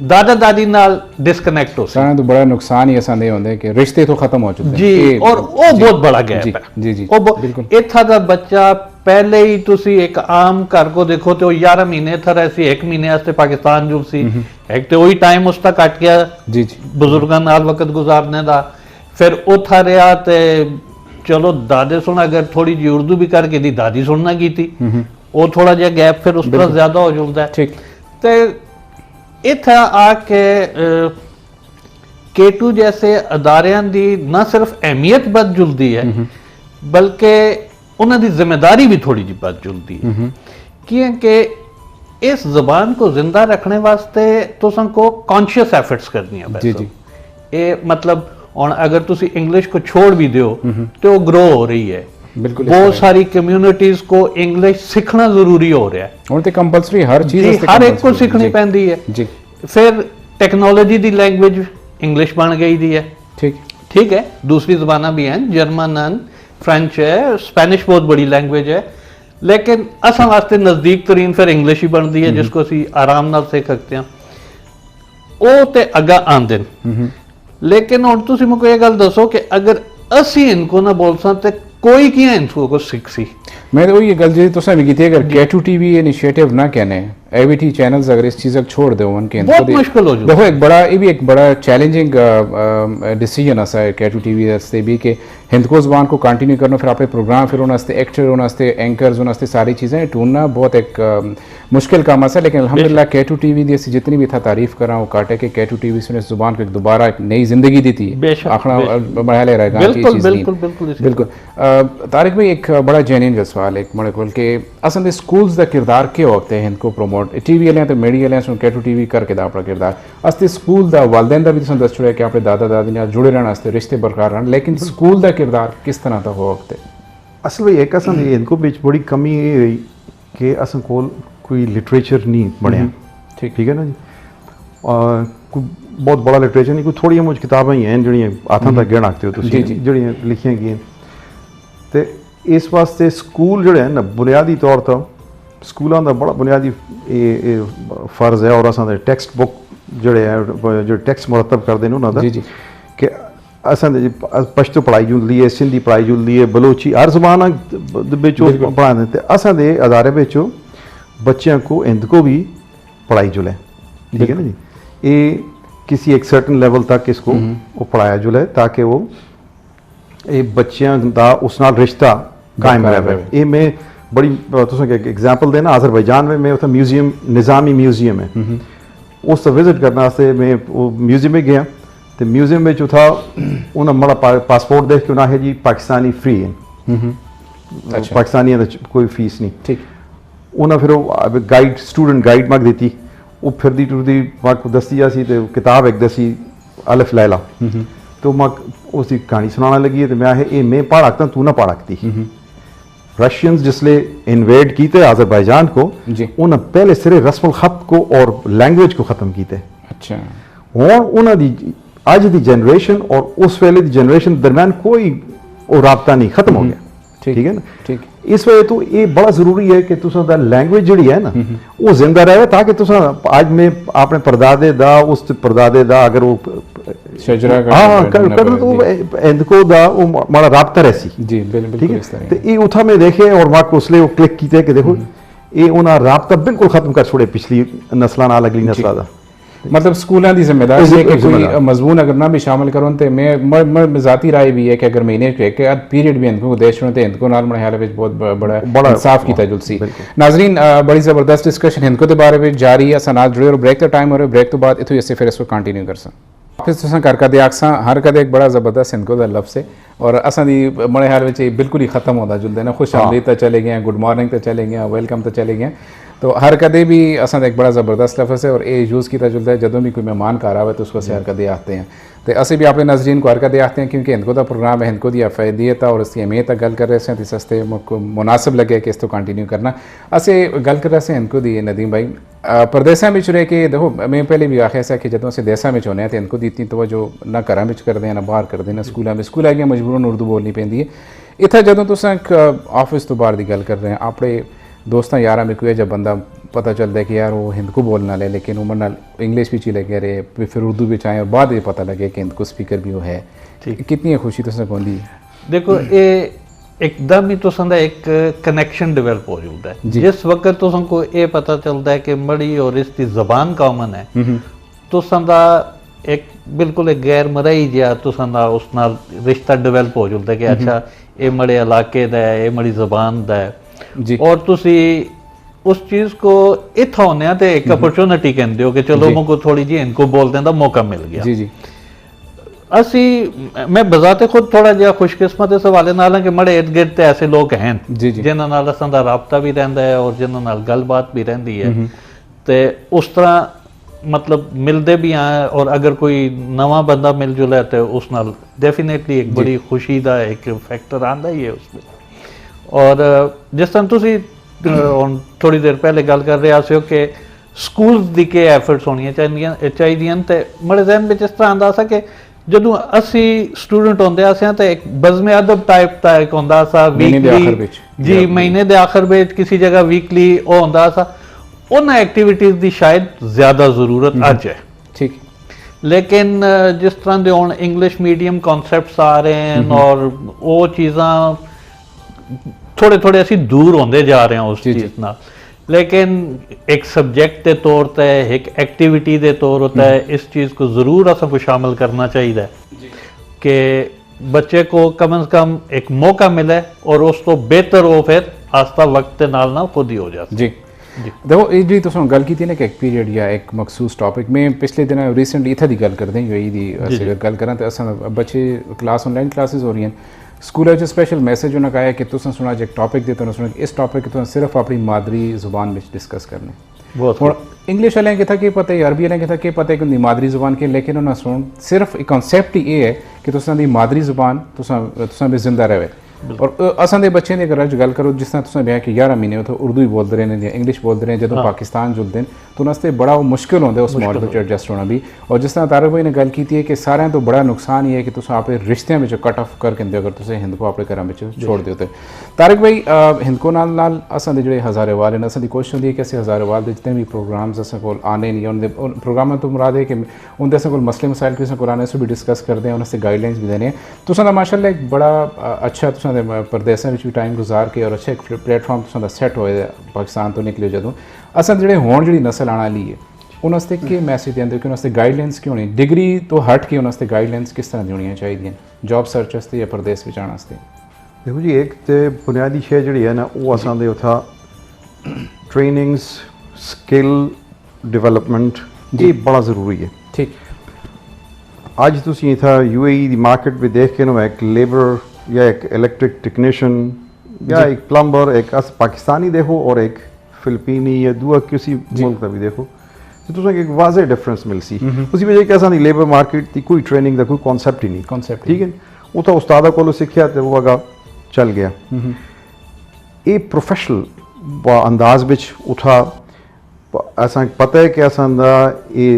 [SPEAKER 3] ਦਾਦਾ ਦਾਦੀ ਨਾਲ ਡਿਸਕਨੈਕਟ ਹੋ ਸੀ
[SPEAKER 1] ਸਾਰਿਆਂ ਤੋਂ ਬੜਾ ਨੁਕਸਾਨ ਹੀ ਅਸਾਂ ਦੇ ਹੁੰਦੇ ਕਿ ਰਿਸ਼ਤੇ ਤੋਂ ਖਤਮ ਹੋ ਚੁੱਕੇ
[SPEAKER 3] ਜੀ,
[SPEAKER 1] ਇਹ-
[SPEAKER 3] ਔਰ ਉਹ
[SPEAKER 1] ਜੀ,
[SPEAKER 3] ਬਹੁਤ ਬੜਾ
[SPEAKER 1] ਜੀ
[SPEAKER 3] ਗੈਪ ਹੈ।
[SPEAKER 1] ਜੀ ਜੀ,
[SPEAKER 3] ਉਹ
[SPEAKER 1] ਬਿਲਕੁਲ
[SPEAKER 3] ਇੱਥਾ ਦਾ ਬੱਚਾ ਪਹਿਲੇ ਹੀ ਤੁਸੀਂ ਇੱਕ ਆਮ ਘਰ ਕੋ ਦੇਖੋ ਤੇ ਉਹ 11 ਮਹੀਨੇ ਇੱਥੇ ਰਹੇ ਸੀ, 1 ਮਹੀਨੇ ਵਾਸਤੇ ਪਾਕਿਸਤਾਨ ਜੁੜ ਸੀ, ਇੱਕ ਤੇ ਉਹੀ ਟਾਈਮ ਉਸ ਤੱਕ ਕੱਟ ਗਿਆ
[SPEAKER 1] ਜੀ ਜੀ,
[SPEAKER 3] ਬਜ਼ੁਰਗਾਂ ਨਾਲ ਵਕਤ ਗੁਜ਼ਾਰਨੇ ਦਾ। ਫਿਰ ਉੱਥਾ ਰਿਹਾ ਤੇ ਚਲੋ ਦਾਦੇ ਸੁਣ ਅਗਰ ਥੋੜੀ ਜਿਹੀ ਉਰਦੂ ਵੀ ਕਰਕੇ ਦੀ ਦਾਦੀ ਸੁਣਨਾ ਕੀਤੀ, ਉਹ ਥੋੜਾ ਜਿਹਾ ਗੈਪ ਫਿਰ ਉਸ ਤੋਂ ਜ਼ਿਆਦਾ ਹੋ ਜਾਂਦਾ ਹੈ।
[SPEAKER 1] ਠੀਕ,
[SPEAKER 3] ਤੇ ਇੱਥੇ ਆ ਕੇ K2 ਜੈਸੇ ਅਦਾਰਿਆਂ ਦੀ ਨਾ ਸਿਰਫ ਅਹਿਮੀਅਤ ਵੱਧ ਜੁਲਦੀ ਹੈ ਬਲਕਿ ਉਹਨਾਂ ਦੀ ਜ਼ਿੰਮੇਦਾਰੀ भी थोड़ी जी बढ़ जुलती है, क्योंकि इस जबान को जिंदा रखने वास्ते तुसां को कॉन्शियस एफर्ट्स करनी है।
[SPEAKER 1] जी, जी।
[SPEAKER 3] ये मतलब और अगर तुसी इंग्लिश को छोड़ भी दो तो वो ग्रो हो रही है।
[SPEAKER 1] बिल्कुल इस
[SPEAKER 3] बहुत
[SPEAKER 1] तरह।
[SPEAKER 3] सारी कम्युनिटीज को इंग्लिश सीखना जरूरी हो रहा है
[SPEAKER 1] ਹੁਣ ਤੇ ਕੰਪਲਸਰੀ ਹਰ ਚੀਜ਼
[SPEAKER 3] जी,
[SPEAKER 1] ਵਾਸਤੇ
[SPEAKER 3] हर एक को
[SPEAKER 1] compulsory,
[SPEAKER 3] सीखनी
[SPEAKER 1] जी,
[SPEAKER 3] पैंदी है।
[SPEAKER 1] जी
[SPEAKER 3] फिर टेक्नोलॉजी दी लैंग्वेज इंग्लिश बन गई दी है,
[SPEAKER 1] ठीक,
[SPEAKER 3] ठीक है। दूसरी जबाना भी हैं, जर्मन है, फ्रेंच है, स्पेनिश बहुत बड़ी लैंग्वेज है, लेकिन असां वास्ते नज़दीक तरीन फिर इंग्लिश ही बनती है जिसको असी आराम नाल सीख सकते हैं। ਉਹ ਤੇ ਅੱਗਾ ਆਂਦੇ ਨੇ। ਲੇਕਿਨ ਹੁਣ ਤੁਸੀਂ ਮੈਨੂੰ ਇਹ ਗੱਲ ਦੱਸੋ ਕਿ ਅਗਰ ਅਸੀਂ ਇਨਕੋ ਨਾ ਬੋਲਸਾਂ ਤੇ ਕੋਈ ਕੀ ਇਨਕੋ ਕੋ ਸਿੱਖ ਸੀ।
[SPEAKER 1] मैं तो वही गल जी तुसें भी की अगर K2 TV इनिशिएटिव ना कहने AVT चैनल्स अगर इस चीज़ को छोड़ दो उनके
[SPEAKER 3] बहुत मुश्किल हो जाए।
[SPEAKER 1] देखो एक बड़ा ये भी एक बड़ा चैलेंजिंग डिसीजन असा है K2 TV वास्ते भी कि हिंदको ज़बान को कंटिन्यू करना फिर अपने प्रोग्राम फिर उन्होंने एक्टर उन्होंने एंकर्स उन्होंने सारी चीज़ें ढूंढना बहुत एक मुश्किल काम है। लेकिन अल्हम्दुलिल्लाह K2 TV दी असी जितनी भी था तारीफ करा वो काटे कि K2 TV से इस ज़ुबान को एक दोबारा एक नई जिंदगी दी थी।
[SPEAKER 3] बेशक,
[SPEAKER 1] आखना
[SPEAKER 3] बेशक।
[SPEAKER 1] बढ़ा ले रहेगा
[SPEAKER 3] बिल्कुल बिल्कुल बिल्कुल
[SPEAKER 1] बिल्कुल। तारिक भाई एक बड़ा जेन्युइन सवाल एक मेरे को कि असल में स्कूल्स का किरदार क्या होता है इनको प्रमोट टीवी वाले तो मीडिया वाले सुन K2 TV करके दा अपना किरदार असते स्कूल का वालदेन का भी तुम दस छुड़े कि अपने दादा दादी नाल जुड़े रहने वास्ते रिश्ते बरकरार रहने, लेकिन स्कूल का किरदार किस तरह का हो वक्त
[SPEAKER 2] असल में एक असन इनको बीच बड़ी कमी ये रही कि असन कोल कोई लिटरेचर नहीं बनया।
[SPEAKER 1] ठीक
[SPEAKER 2] ठीक है ना जी, कोई बहुत बड़ा लिटरेचर नहीं, कोई थोड़ी मुझ किताबें ही हैं जिहड़ियां हाथों तक गिण आखते हो तुसीं,
[SPEAKER 1] जी, जी।
[SPEAKER 2] जिहड़ियां लिखियां गईयां। ते इस वास्ते स्कूल जिहड़े हैं ना बुनियादी तौर तो स्कूलों का बड़ा बुनियादी फर्ज है और असां दे टेक्स्ट बुक जिहड़े है जो टेक्स्ट मुरतब करते हैं उन्होंने
[SPEAKER 1] जी, जी।
[SPEAKER 2] कि असां दे पश्तो पढ़ाई जुलदी है, सिंधी पढ़ाई जुलदी है, बलोची हर जबान
[SPEAKER 1] बिल्कुल।
[SPEAKER 2] पढ़ाते ते असां दे अदारे बिचों बच्चों को इनको भी पढ़ाई जुले। ठीक है ना जी, ये किसी एक सर्टन लेवल तक इसको वो पढ़ाया जुले ताकि वो ये बच्चों का उस नाल रिश्ता कायम रहे। ये मैं बड़ी तुसें एक एग्जांपल देना, अज़रबैजान में मैं उत्थे म्यूजियम निज़ामी म्यूजियम है उस विजिट करने वास्ते मैं वो म्यूजियम में गया तो म्यूजियम में जो था उन्हें मेरा पासपोर्ट देख के उन्हें जी पाकिस्तानी फ्री है,
[SPEAKER 1] अच्छा।
[SPEAKER 2] पाकिस्तानियों का कोई फीस नहीं।
[SPEAKER 1] ठीक
[SPEAKER 2] उन्हें फिर गाइड स्टूडेंट गाइड मग दी वो फिरदी टुरदी मग दसी जासी तो किताब एक दसी अलिफ लैला तो मग उसकी कहानी सुनाने लगी है तो मैं पढ़ आखता तू ना पढ़ आखती। रशियंस जिसले इन्वेड कीते अज़रबैजान को
[SPEAKER 1] जी।
[SPEAKER 2] उन्हें पहले सिरे रस्मुल खत को और लैंग्वेज को ख़त्म कीते
[SPEAKER 1] अच्छा
[SPEAKER 2] और उन्होंने अज की जनरेशन और उस वेले की जनरेशन दरम्यान कोई वो राबता नहीं, खत्म हो गया। ठीक है ना,
[SPEAKER 1] ठीक
[SPEAKER 2] इस वजह तो ये बड़ा जरूरी है कि तुसां दा लैंग्वेज जिहड़ी है ना वो जिंदा रहे ताकि तुसां आज में अपने परदादे दा उस परदादे दा अगर वो
[SPEAKER 1] शजरा
[SPEAKER 2] हाँ कर तो इनको दा वो माड़ा राबता रहसी।
[SPEAKER 1] जी बिल्कुल
[SPEAKER 2] ठीक है,
[SPEAKER 1] इस तरह
[SPEAKER 2] तो ये उठा में देखे और वहाँ को उसले वो क्लिक कीते कि देखो ये उन्हें राबता बिल्कुल खत्म कर छोड़े पिछली नस्लां नाल अगली नस्लां दा।
[SPEAKER 1] मतलब स्कूलों की जिम्मेदारी है कि कोई
[SPEAKER 2] जिम्मेदार।
[SPEAKER 1] मजमून अगर ना भी शामिल करो तो मैं ज़ाती राय भी है कि अगर महीने के अद पीरियड भी इनको देश में इनको नाल मेरे ख्याल में बहुत बड़ा इंसाफ किया जुलसी नाजरीन बड़ी ज़बरदस्त डिस्कशन इनको के बारे में जारी है असा नाल जुड़े और ब्रेक का टाइम हो रहा है ब्रेक तो बाद इतों अस फिर इसको कंटिन्यू कर सा वापस तुसां कर कदे आखसा हर कदे एक बड़ा ज़बरदस्त इनको दा लफ्ज़ है और असां दी मेरे ख्याल में बिल्कुल ही ख़त्म होता जुलते ना खुश आमदीद तो चले गए गुड मॉर्निंग तो चले गए वेलकम तो चले गए तो हर कदे भी असा एक बड़ा ज़बरदस्त लफ्ज़ है और ये यूज़ किया जुलता है जदों भी कोई मेहमान घर आवे तो उसको अस हर कदे आखते हैं तो असी भी अपने नजरीन को हर कदे आखते हैं क्योंकि इनको का प्रोग्राम है इनको की अफैदियत और उसकी अहमियत गल कर रहे हैं तो सस्ते मुनासिब लगे कि इसको कंटिन्यू करना असे गल कर रहे हैं इनको दी नदीम भाई परदेसा में रह के देखो मैं पहले भी आखिया सा कि जो अस देसा में होने तो इनको दी इतनी तवज्जो ना घर में करते हैं ना बाहर करते ना स्कूल आगे मजबूरन उर्दू बोलनी पैंती है इतना जदों तुस ऑफिस तो बाहर की गल कर रहे हैं अपने दोस्तों यार में कोई जब बंदा पता चलता है कि यार वो हिंद को बोलना ले लेकिन उमर नाल इंग्लिश भी लगे रहे फिर उर्दू भी आए और बाद ये पता लगे कि हिंद को स्पीकर भी वो है कितनी खुशी तुसें कौंदी
[SPEAKER 3] देखो ये एकदम ही तुसां दा एक कनेक्शन डेवलप हो जाता है जिस वक्त तुसां को ये पता चलता है कि मड़ी और इसकी जबान कॉमन है तुसां दा एक बिल्कुल एक गैर मरई जिहा तुसां दा उस नाल रिश्ता डेवलप हो जाता है कि अच्छा ये मड़े इलाके दा है ये मड़ी जबान दा है और तुसी उस चीज़ को इतना होने ते एक अपॉर्चुनिटी कहते हो कि चलो मुझको थोड़ी जी इनको बोलने का मौका मिल गया
[SPEAKER 1] जी जी
[SPEAKER 3] असी मैं बजाते खुद थोड़ा जिहा खुशकिस्मत इस हवाले नाल हां कि मड़े इर्द गिर्द ते ऐसे लोग हैं जिन्हां नाल असां दा राबता भी रहिंदा है और जिन्हां नाल गलबात भी रहिंदी है ते उस तरह मतलब मिलते भी हैं और अगर कोई नवा बंदा मिल जुला तो उस नाल डेफिनेटली एक बड़ी खुशी का एक फैक्टर आंदा ही है उसमें और जिस तरह तुसी थोड़ी देर पहले गल कर रहे हो कि स्कूल दी के एफर्ट्स होनी चाहिए तो मेरे जहन में इस तरह आंदा सा कि जदों असी स्टूडेंट होंदे आसे तो एक बज़्म अदब टाइप का एक होंदा सा वीकली जी महीने दे आखिर में किसी जगह वीकली वो होंदा सा उन एक्टिविटीज़ की शायद ज़्यादा ज़रूरत अज है
[SPEAKER 1] ठीक
[SPEAKER 3] लेकिन जिस तरह के हुण इंग्लिश मीडियम कॉन्सैप्ट्स आ रहे हैं और वो चीज़ां थोड़े थोड़े असी दूर होंदे जा रहे हैं उस चीज़ नाल लेकिन एक सब्जेक्ट के तौर पर एक एक्टिविटी के तौर पर इस चीज़ को ज़रूर असा को शामिल करना चाहिए कि बच्चे को कम से कम एक मौका मिले और उस तो बेहतर वो फिर आस्ता वक्त के नाल ना खुद ही हो जाता
[SPEAKER 1] जी देखो ये जी तुम गल की ना कि एक पीरियड या एक मखसूस टॉपिक में पिछले दिन रिसेंटली इत्थै दी गल करते हैं यूएई दी अगर गल करां तो असां बच्चे क्लास ऑनलाइन क्लासेस हो रही हैं स्कूल च स्पेशल मैसेज उन्हें कहा है कि तुसें सुना जो एक टॉपिक दे तो सुना इस टॉपिक की तुसें सिर्फ अपनी मादरी जुबान में डिस्कस करने और इंग्लिश वाले के था कि पता है अरबी वाले के था कि पता है कि मादरी जुबान के लेकिन उन्हें सुन सिर्फ एक कॉन्सैप्ट ही ये है कि तुसें दी मादरी जुबान तुसें भी जिंदा रहे और असां दे बच्चे अगर अज गल करो जिस तरह तुसें ब्याह कि 11 महीने उत्थे उर्दू ही बोलते रहे हैं इंग्लिश बोलते रहे जदों पाकिस्तान जुलते हैं तो उन्हें बड़ा मुश्किल होता है उस माहौल में एडजस्ट होना भी और जिस तरह तारक भाई ने गल की है कि सारे तो बड़ा नुकसान ये है कि तुम अपने रिश्तों में कट ऑफ कर देंगे अगर तुम हिंद को अपने घर में छोड़ दो तो तारक भाई हिंद को नाल असां दे जिहड़े हज़ारेवाल हैं असां दी कोशिश होंदी है कि असीं हज़ारेवाल दे जितने भी प्रोग्राम्स असां कोल आने नहीं उनके प्रोग्राम तो मुराद है कि उनके असां कोल मसले मसाइल भी असां कोल आने से भी डिस्कस करते हैं उन्हें गाइडलाइंस भी देने हैं तुसां दा माशाअल्लाह एक बड़ा अच्छा तुसां दे परदेसां विच भी टाइम गुजार के और अच्छा एक प्लेटफॉर्म तुसां दा सैट होए पाकिस्तान तो निकले जदों असां जिहड़े होण जिहड़ी नस्ल आने वाली है उन्होंने के मैसेज देंगे कि उन्होंने गाइडलाइंस क्यों नहीं डिग्री तो हट के उन्होंने गाइडलाइंस किस तरह दी होनी चाहिए जॉब सर्च वास्ते या परदेस में जाने वास्ते
[SPEAKER 2] देखो जी एक तो बुनियादी शे जी है ना वो असां दे उत्था ट्रेनिंग्स स्किल डिवेलपमेंट ये बड़ा ज़रूरी है
[SPEAKER 1] ठीक
[SPEAKER 2] अज तुसीं इत्था यूएई दी मार्केट में देख के ना एक लेबर या एक इलेक्ट्रिक टेक्नीशियन या एक प्लम्बर एक पाकिस्तानी देखो और एक फिलिपीनी या दूआ किसी मुल्क का भी देखो तो तुसें एक वाज़े डिफरेंस मिल सी उसी वजह कि असां दी लेबर मार्केट की कोई ट्रेनिंग का कोई कॉन्सैप्ट ही नहीं
[SPEAKER 1] कॉन्सैप्ट
[SPEAKER 2] ठीक है उत्थै उस्तादा कोलों सीखिया तो वो अगा चल गया ये प्रोफेशनल अंदाज बिच उत्था असां पता है कि असां दा ये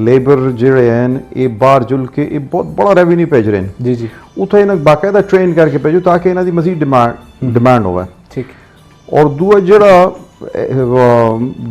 [SPEAKER 2] लेबर जिहड़े हैं ये बाहर जुल के ये बहुत बड़ा रेवेन्यू भेज रहे हैं
[SPEAKER 1] जी जी
[SPEAKER 2] उत्थे इन्हें बाकायदा ट्रेन करके भेजो ताकि इन्हां दी मजीद डिमांड होवे
[SPEAKER 1] ठीक
[SPEAKER 2] और दूआ जिहड़ा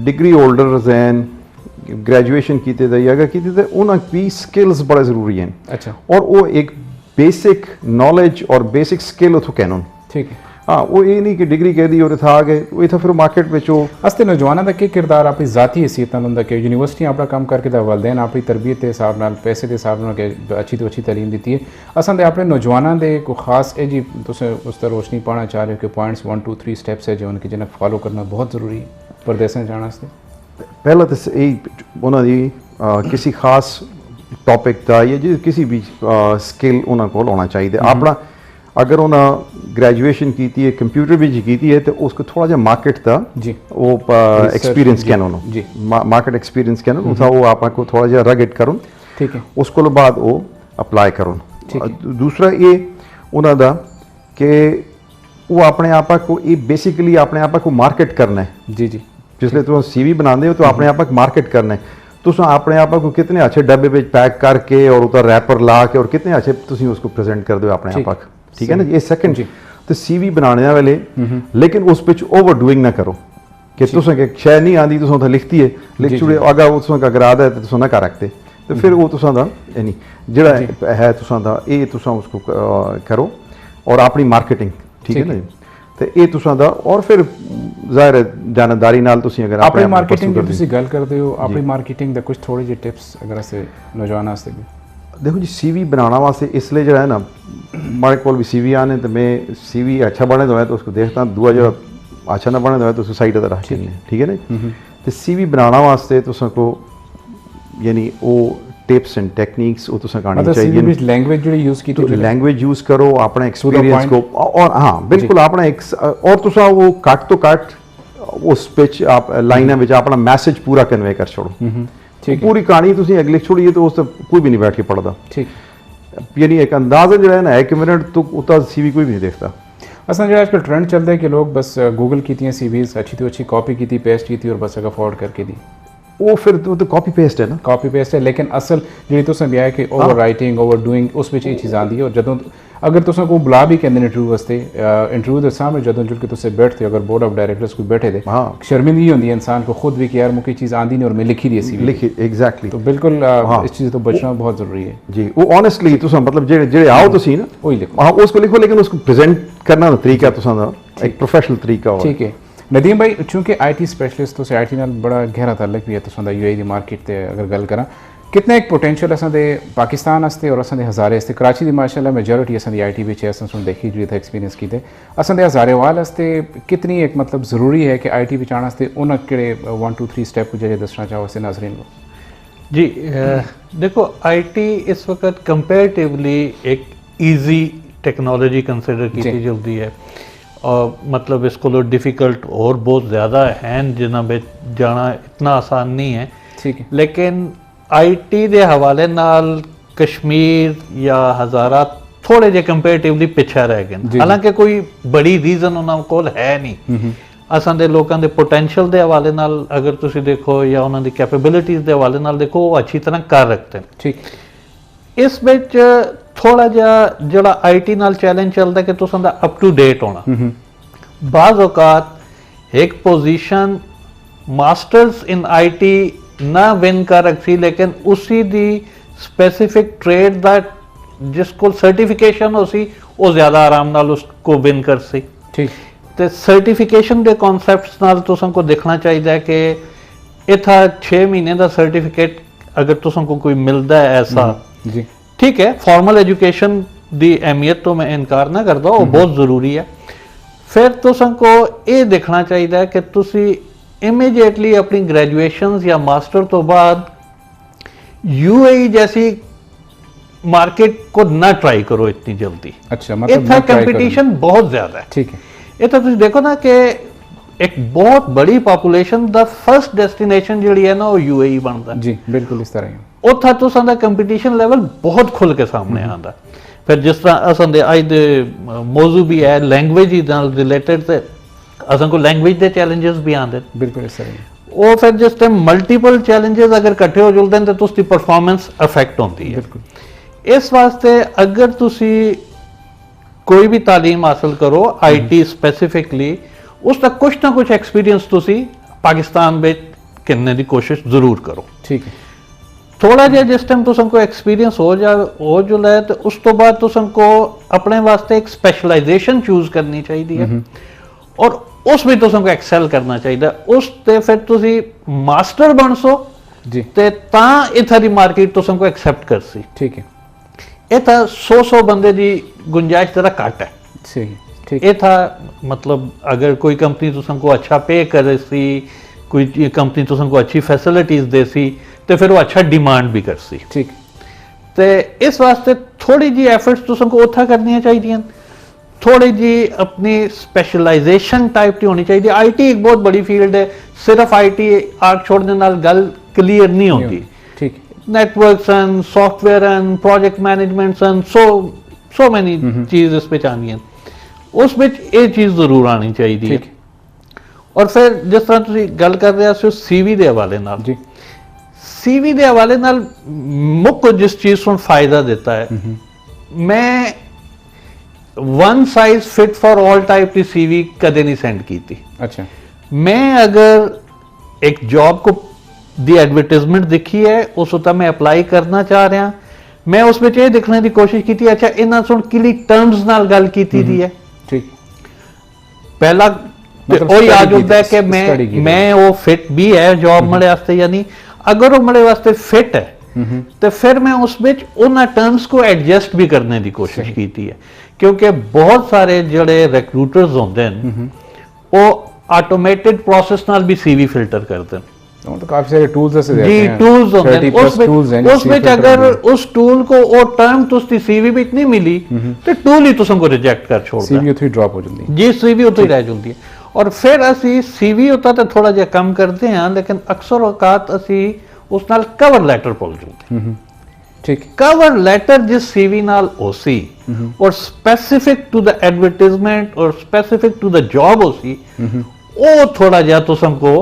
[SPEAKER 2] डिग्री होल्डर्स हैं ग्रेजुएशन कीते दे या कीते दे उन्हां की स्किल्स बड़े ज़रूरी हैं
[SPEAKER 1] अच्छा
[SPEAKER 2] और वो एक बेसिक नॉलेज और बेसिक स्किल उतो कैनन
[SPEAKER 1] ठीक है
[SPEAKER 2] हाँ वो ये नहीं कि डिग्री कह दी और इत्थे आ गए वो इत्थे फिर मार्केट विच वो
[SPEAKER 1] ਅਸਤੇ ਨੌਜਵਾਨਾਂ ਦਾ ਕੀ ਕਿਰਦਾਰ ਆਪਣੀ ਜ਼ਾਤੀ ਹਸੀਅਤ ਨਾਲ ਹੁੰਦਾ ਕਿ ਯੂਨੀਵਰਸਿਟੀਆਂ ਆਪਣਾ ਕੰਮ ਕਰਕੇ ਤਾਂ ਵਾਲਦੈਨ ਆਪਣੀ ਤਰਬੀਅਤ ਦੇ ਹਿਸਾਬ ਨਾਲ ਪੈਸੇ ਦੇ ਹਿਸਾਬ ਨਾਲ ਕਿ ਅੱਛੀ ਤੋਂ ਅੱਛੀ ਤਾਲੀਮ ਦਿੱਤੀ ਹੈ ਅਸਾਂ ਦੇ ਆਪਣੇ ਨੌਜਵਾਨਾਂ ਦੇ ਕੋਈ ਖਾਸ ਇਹ ਜੀ ਤੁਸੀਂ ਉਸ ਤੇ ਰੋਸ਼ਨੀ ਪਾਉਣਾ ਚਾਹ ਰਹੇ ਹੋ ਕਿ ਪੁਆਇੰਟਸ 1 2 3 ਸਟੈਪਸ ਹੈ ਜੋ ਉਹਨਾਂ ਕਿ ਜਿਹਨਾਂ ਫੋਲੋ ਕਰਨਾ ਬਹੁਤ ਜ਼ਰੂਰੀ ਹੈ ਪਰਦੇਸਾਂ ਜਾਣ ਵਾਸਤੇ
[SPEAKER 2] ਪਹਿਲਾਂ ਤਾਂ ਇਹ ਉਹਨਾਂ ਦੀ ਕਿਸੇ ਖਾਸ ਟੌਪਿਕ ਦਾ ਜਾਂ ਜੇ ਕਿਸੇ ਵੀ ਸਕਿੱਲ ਉਹਨਾਂ ਕੋਲ ਹੋਣਾ ਚਾਹੀਦਾ ਆਪਣਾ अगर उन्हें ग्रेजुएशन की है कंप्यूटर भी की है तो उसको थोड़ा जा मार्केट था
[SPEAKER 1] जी
[SPEAKER 2] वो एक्सपीरियंस क्या उन्होंने
[SPEAKER 1] जी
[SPEAKER 2] मार्केट एक्सपीरियंस क्या था वो आपको थोड़ा जा रगेट करूँ
[SPEAKER 1] ठीक है
[SPEAKER 2] उसको बाद वो अप्लाई करूँ दूसरा ये उन्होंने कि वो अपने आप को ये बेसिकली अपने आप को मार्केट करना है
[SPEAKER 1] जी जी
[SPEAKER 2] जिसलिए तुम CV बनाते हो तो अपने आप को मार्केट करना है तुम अपने आप को कितने अच्छे डब्बे में पैक करके और उधर रैपर ला के और कितने अच्छे तुम उसको प्रेजेंट कर दो अपने आप को ठीक है ना ये सेकंड तो CV बनाने वाले लेकिन उस पिच ओवर डूइंग ना करो कि तुसें कि शय नहीं आती तुसें लिखती है लिख छुड़े अगर तुसें अगर आदा है तो तुसें ना कर रखते तो फिर वो तुसें दा यानी जेड़ा है तुसें दा ये तुसें उसको करो और अपनी मार्केटिंग ठीक है ना तो ये तुसां दा और फिर ਜ਼ਾਹਿਰ ਹੈ ਜਾਣਕਾਰੀ ਨਾਲ ਤੁਸੀਂ ਅਗਰ
[SPEAKER 1] ਆਪਣੀ ਮਾਰਕੀਟਿੰਗ ਦੀ ਤੁਸੀਂ ਗੱਲ ਕਰਦੇ ਹੋ ਆਪਣੀ ਮਾਰਕੀਟਿੰਗ ਦੇ ਕੁਝ ਥੋੜੇ ਜਿਹੇ ਟਿਪਸ ਅਗਰ ਅਸੀਂ ਨੌਜਵਾਨਾਂ ਵਾਸਤੇ ਵੀ
[SPEAKER 2] देखो जी CV बनाना वास्ते इसलिए जो है ना हमारे को भी CV आने तो मैं CV अच्छा बने तो है तो उसको देखता हूँ दूआ जो अच्छा ना बने तो है तो उसको साइड रख के ठीक है ना तो CV बनाना वास्ते तो सबको यानी वो टिप्स एंड टेक्निक्स वो तो आनी चाहिए
[SPEAKER 1] लैंग्वेज जो यूज़ की
[SPEAKER 2] तो लैंग्वेज यूज़ करो अपने एक्सपीरियंस को और हाँ बिल्कुल अपना और तुसा वो कट तो कट उस पिच आप लाइना में अपना मैसेज पूरा कन्वे कर छोड़ो पूरी कहानी तुम अगले छोड़िए तो उस कोई भी नहीं बैठ के पढ़ता
[SPEAKER 1] ठीक
[SPEAKER 2] यानी एक अंदाजा जो है ना 1 मिनट तो उतना CV कोई भी नहीं देखता
[SPEAKER 1] असल जो आजकल ट्रेंड चलता है कि लोग बस गूगल की थी CVs अच्छी तो अच्छी कॉपी की थी पेस्ट की थी और बस अगर फॉरवर्ड करके दी
[SPEAKER 2] वो फिर तो कॉपी पेस्ट है ना
[SPEAKER 1] कॉपी पेस्ट है लेकिन असल जी तुसें भी है कि ओवर राइटिंग ओवर डूइंग उस विच ये चीज़ आती है और जदों अगर तुसें को बुला भी कहते इंटरव्यू वास्ते इंटरव्यू के सामने जदों जुल के तुसें बैठते हो अगर बोर्ड ऑफ डायरेक्टर्स कोई बैठे थे शर्मिंदगी होती है इंसान को खुद भी कि यार मुझे चीज़ आती नहीं और मैं लिखी दी CV
[SPEAKER 2] लिखी एग्जैक्टली
[SPEAKER 1] तो बिल्कुल इस चीज़ तो बचना बहुत ज़रूरी है
[SPEAKER 2] जी वो ऑनेस्टली तुसें मतलब जे आओ तुसी ना
[SPEAKER 1] वही लिखो
[SPEAKER 2] हाँ उसको लिखो लेकिन उसको प्रेजेंट करना तरीका तुसां दा एक प्रोफेशनल तरीका हो
[SPEAKER 1] ठीक है नदीम भाई चूंकि IT स्पैशलिस्ट तो IT नाल बड़ा गहरा ताल्लुक भी है तो UAE दी मार्केट ते अगर गल करा कितना एक पोटेंशियल असां दे पाकिस्तान वास्ते और असां दे हज़ारे वास्ते कराची दी माशाल्लाह मेजॉरिटी असां दी IT विच है असां सुन देखी जी था एक्सपीरियंस कीते असां दे हज़ारे वाल वास्ते कितनी एक मतलब ज़रूरी है कि IT विच आने वास्ते उन केड़े 1 2 3 स्टेप जो दसना चाहो से नाज़रीन को
[SPEAKER 3] जी देखो IT इस वक्त कंपैरेटिवली एक इजी टेक्नोलॉजी कंसिडर की जल्दी है और मतलब इसको लो डिफ़िकल्ट और बहुत ज़्यादा हैं जिन्हें में जाना इतना आसान नहीं है
[SPEAKER 1] ठीक है
[SPEAKER 3] लेकिन IT ਦੇ ਹਵਾਲੇ ਨਾਲ ਕਸ਼ਮੀਰ ਜਾਂ ਹਜ਼ਾਰਾ ਥੋੜੇ ਜਿਹੇ ਕੰਪੈਰੀਟਿਵਲੀ ਪਿੱਛੇ ਰਹਿ ਗਏ ਹਾਲਾਂਕਿ ਕੋਈ ਬੜੀ ਰੀਜ਼ਨ ਉਹਨਾਂ ਕੋਲ ਹੈ ਨਹੀਂ ਅਸਾਂ ਦੇ ਲੋਕਾਂ ਦੇ ਪੋਟੈਂਸ਼ੀਅਲ ਦੇ ਹਵਾਲੇ ਨਾਲ ਅਗਰ ਤੁਸੀਂ ਦੇਖੋ ਜਾਂ ਉਹਨਾਂ ਦੀ ਕੈਪੇਬਿਲਿਟੀਜ਼ ਦੇ ਹਵਾਲੇ ਨਾਲ ਦੇਖੋ ਉਹ ਅੱਛੀ ਤਰ੍ਹਾਂ ਕਰ ਰੱਖਦੇ ਨੇ
[SPEAKER 1] ਠੀਕ
[SPEAKER 3] ਇਸ ਵਿੱਚ ਥੋੜਾ ਜਿਹਾ ਜਿਹੜਾ IT ਨਾਲ ਚੈਲੰਜ ਚੱਲਦਾ ਕਿ ਤੁਸੀਂ ਦਾ ਅਪ ਟੂ ਡੇਟ ਹੋਣਾ ਬਾਜ਼ ਔਕਾਤ ਇੱਕ ਪੋਜੀਸ਼ਨ ਮਾਸਟਰਸ ਇਨ IT ना विन कर रखी लेकिन उसी दी स्पेसिफिक ट्रेड दा जिसको सर्टिफिकेशन हो सी वो ज़्यादा आराम नाल उसको विन कर सी
[SPEAKER 1] ठीक
[SPEAKER 3] तो सर्टिफिकेशन के कॉन्सैप्ट्स नाल तुसां को देखना चाहिए कि इथा 6 महीने का सर्टिफिकेट अगर तुसां को कोई मिलता है ऐसा
[SPEAKER 1] जी
[SPEAKER 3] ठीक है फॉर्मल एजुकेशन दी अहमियत तो मैं इनकार ना करता वो बहुत ज़रूरी है फिर तुसां को ये देखना चाहिए कि तुसी इमीडिएटली अपनी ग्रेजुएशंस या मास्टर तो बाद UAE जैसी मार्केट को ना ट्राई करो इतनी जल्दी
[SPEAKER 1] अच्छा मतलब
[SPEAKER 3] इतना कंपटीशन बहुत ज़्यादा है
[SPEAKER 1] ठीक है
[SPEAKER 3] ये तो तुम देखो ना कि एक बहुत बड़ी पॉपुलेशन द फर्स्ट डेस्टिनेशन जी है ना वो UAE बनता है
[SPEAKER 1] जी बिल्कुल इस तरह
[SPEAKER 3] उत्थे तुसां दा कंपटीशन लेवल बहुत खुल के सामने आता फिर जिस तरह असां दे अज दे मौजू भी है लैंग्वेज नाल रिलेटेड ते असां को लैंग्वेज के चैलेंजेस भी आते
[SPEAKER 1] बिल्कुल इस तरह
[SPEAKER 3] वो फिर जिस टाइम मल्टीपल चैलेंजेस अगर इकट्ठे हो जुलते हैं तो उसकी परफॉर्मेंस अफेक्ट होती है
[SPEAKER 1] बिल्कुल
[SPEAKER 3] इस वास्ते अगर तुसी कोई भी तालीम हासिल करो IT स्पेसिफिकली उसका कुछ ना कुछ एक्सपीरियंस तुसी पाकिस्तान में करने की कोशिश जरूर करो
[SPEAKER 1] ठीक है
[SPEAKER 3] थोड़ा जिहा जिस टाइम तुम को एक्सपीरियंस हो जुला तो उस तो बाद तुम को अपने वास्ते एक स्पैशलाइजेशन चूज करनी चाहिए और उस भी तुम को एक्सेल करना चाहिए। उस ते फिर तुसी मास्टर बन सो
[SPEAKER 1] जी
[SPEAKER 3] ते ता इथारी मार्केट तुम को एक्सेप्ट कर सी।
[SPEAKER 1] ठीक है,
[SPEAKER 3] ये था 100 बंदे की गुंजाइश जरा घट है।
[SPEAKER 1] सही, ठीक
[SPEAKER 3] ये था मतलब अगर कोई कंपनी तुम को अच्छा पे करे सी, कोई कंपनी तुम को अच्छी फैसिलिटीज दे सी तो फिर वो अच्छा डिमांड भी कर सी।
[SPEAKER 1] ठीक
[SPEAKER 3] तो इस वास्ते थोड़ी जी एफर्ट्स तुम को उथा करनी चाहिए, थोड़ी जी अपनी स्पेशलाइजेशन टाइप की होनी चाहिए। आईटी एक बहुत बड़ी फील्ड है, सिर्फ आईटी आर्क छोड़ने नाल गल क्लियर नहीं होती।
[SPEAKER 1] ठीक
[SPEAKER 3] networks and software and project management and so many चीज इस पे आनी है, उस विच ये चीज जरूर आनी चाहिए।
[SPEAKER 1] ठीक।
[SPEAKER 3] और फिर जिस तरह तुसी गल कर रहे हो सीवी के हवाले नाल,
[SPEAKER 1] जी
[SPEAKER 3] सीवी के हवाले नाल मुख जिस चीज को फायदा देता है, मैं one size fit for all type की सीवी कदे नहीं सेंड की थी।
[SPEAKER 1] अच्छा,
[SPEAKER 3] मैं अगर एक जॉब को दी एडवर्टाइजमेंट दिखी है उस उत्ते मैं अप्लाई करना चाह रहा, मैं उस विच ये देखने की कोशिश की थी अच्छा इन्हां सुन किली टर्म्स नाल गल कीती दी है।
[SPEAKER 1] ठीक,
[SPEAKER 3] पहला
[SPEAKER 1] मतलब
[SPEAKER 3] वही
[SPEAKER 1] study
[SPEAKER 3] आ जुड़ता है
[SPEAKER 1] की थी,
[SPEAKER 3] कि
[SPEAKER 1] study की
[SPEAKER 3] मैं वो फिट भी है जॉब मले वास्ते या नहीं। अगर वो मले वास्ते फिट है तो फिर मैं उस विच उन टर्म्स को एडजस्ट भी करने की कोशिश की थी है, क्योंकि बहुत सारे जड़े रिक्रूटर्स होंदे हैं वो ऑटोमेटेड प्रोसेस नाल भी सीवी फिल्टर करते हैं।
[SPEAKER 1] तो काफी सारे टूल्स ऐसे देते
[SPEAKER 3] जी
[SPEAKER 1] हैं,
[SPEAKER 3] टूल्स होंदे
[SPEAKER 1] 30
[SPEAKER 3] हैं,
[SPEAKER 1] plus tools हैं,
[SPEAKER 3] उस विच अगर उस टूल को वो टर्म तुसदी सीवी विच नहीं मिली तो टूल ही तुसको रिजेक्ट कर छोड़ता है।
[SPEAKER 1] सीवी उथी ड्रॉप हो जाती है।
[SPEAKER 3] जी सीवी उतो ही रह जाती है। और फिर असी सीवी होता तो थोड़ा जिहा कम करते हैं, लेकिन अक्सर औकात असी उस नाल कवर लेटर भुल जाते।
[SPEAKER 1] ठीक,
[SPEAKER 3] कवर लेटर जिस सीवी नाल होसी और स्पेसिफिक टू द एडवर्टाइजमेंट और स्पेसिफिक टू द जॉब होसी, वो थोड़ा जिहा तुमको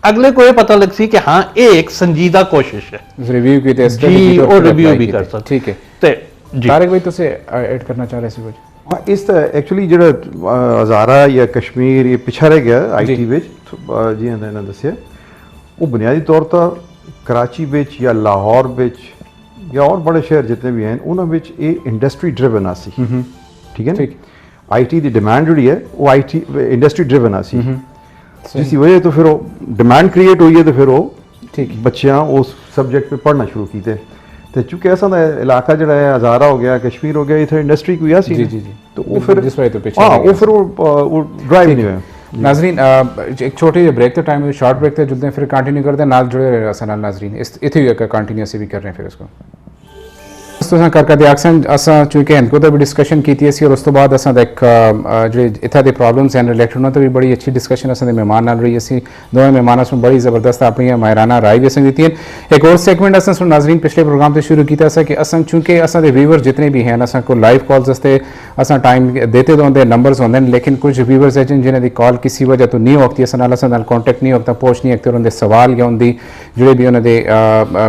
[SPEAKER 3] अगले को ये पता लग सी कि हाँ ये एक संजीदा कोशिश है
[SPEAKER 1] रिव्यू की थे,
[SPEAKER 3] जी और रिव्यू भी कर सकते।
[SPEAKER 1] ठीक है,
[SPEAKER 3] ते जी
[SPEAKER 1] तारिक भाई तुसे ऐड करना चाह रहे सी कुछ?
[SPEAKER 2] हाँ, इस तरह एक्चुअली जो हज़ारा या कश्मीर ये पिछा रह गया आईटी विच जी इन्होंने दसिया वो बुनियादी तौर पर कराची विच या लाहौर विच या और बड़े शहर जितने भी हैं उन्होंने विच ये इंडस्ट्री ड्रिवन आसी। ठीक है ना,
[SPEAKER 1] ठीक।
[SPEAKER 2] आईटी की डिमांड जी है वो आईटी इंडस्ट्री ड्रिवन आसी, जिसकी वजह तो फिर वो डिमांड क्रिएट हुई है तो फिर वो
[SPEAKER 1] ठीक
[SPEAKER 2] बच्चियां उस सब्जेक्ट पे पढ़ना शुरू कीते तो चूंकि ऐसा ना इलाका जड़ा है हज़ारा हो गया कश्मीर हो गया इधर इंडस्ट्री कोई ऐसी
[SPEAKER 1] जी
[SPEAKER 2] नहीं।
[SPEAKER 1] जी जी,
[SPEAKER 2] तो वो फिर
[SPEAKER 1] जिस वजह तो पीछे
[SPEAKER 2] हाँ
[SPEAKER 1] रह
[SPEAKER 2] वो
[SPEAKER 1] गया।
[SPEAKER 2] फिर वो ड्राइव नहीं हुआ।
[SPEAKER 1] नाजरीन एक छोटी ब्रेक तो टाइम शॉर्ट ब्रेक तो जुलते हैं, फिर कंटिन्यू करते हैं, नाल जुड़े रहे असा नाल नाजरीन इथे कंटिन्यू से भी कर रहे हैं फिर उसको दोस्तों कर दिया असा चूंकि इनको तो भी डिस्कशन की थी और उस तो बाद असा एक जो इतना दे प्रॉब्लम्स हैं रिलेटेड उन्होंने तो भी बड़ी अच्छी डिस्कशन असा मेहमान नाल रही असी दोनों मेहमान उसमें बड़ी ज़बरदस्त अपनी मायराना राय भी असें दी है। एक और सेगमेंट असें सुन नाजरीन पिछले प्रोग्राम से शुरू किया असा कि असें चूंकि असा दे व्यूवर जितने भी हैं असा को लाइव कॉल्स वास्ते असा टाइम देते तो होंगे नंबर्स होंगे, लेकिन कुछ व्यूवर्स हैं जिन्हें दी कॉल किसी वजह तो नहीं होती असा नाल कॉन्टैक्ट नहीं होता पोस्ट नहीं होते उन्हें सवाल या उनकी जो भी उन्हें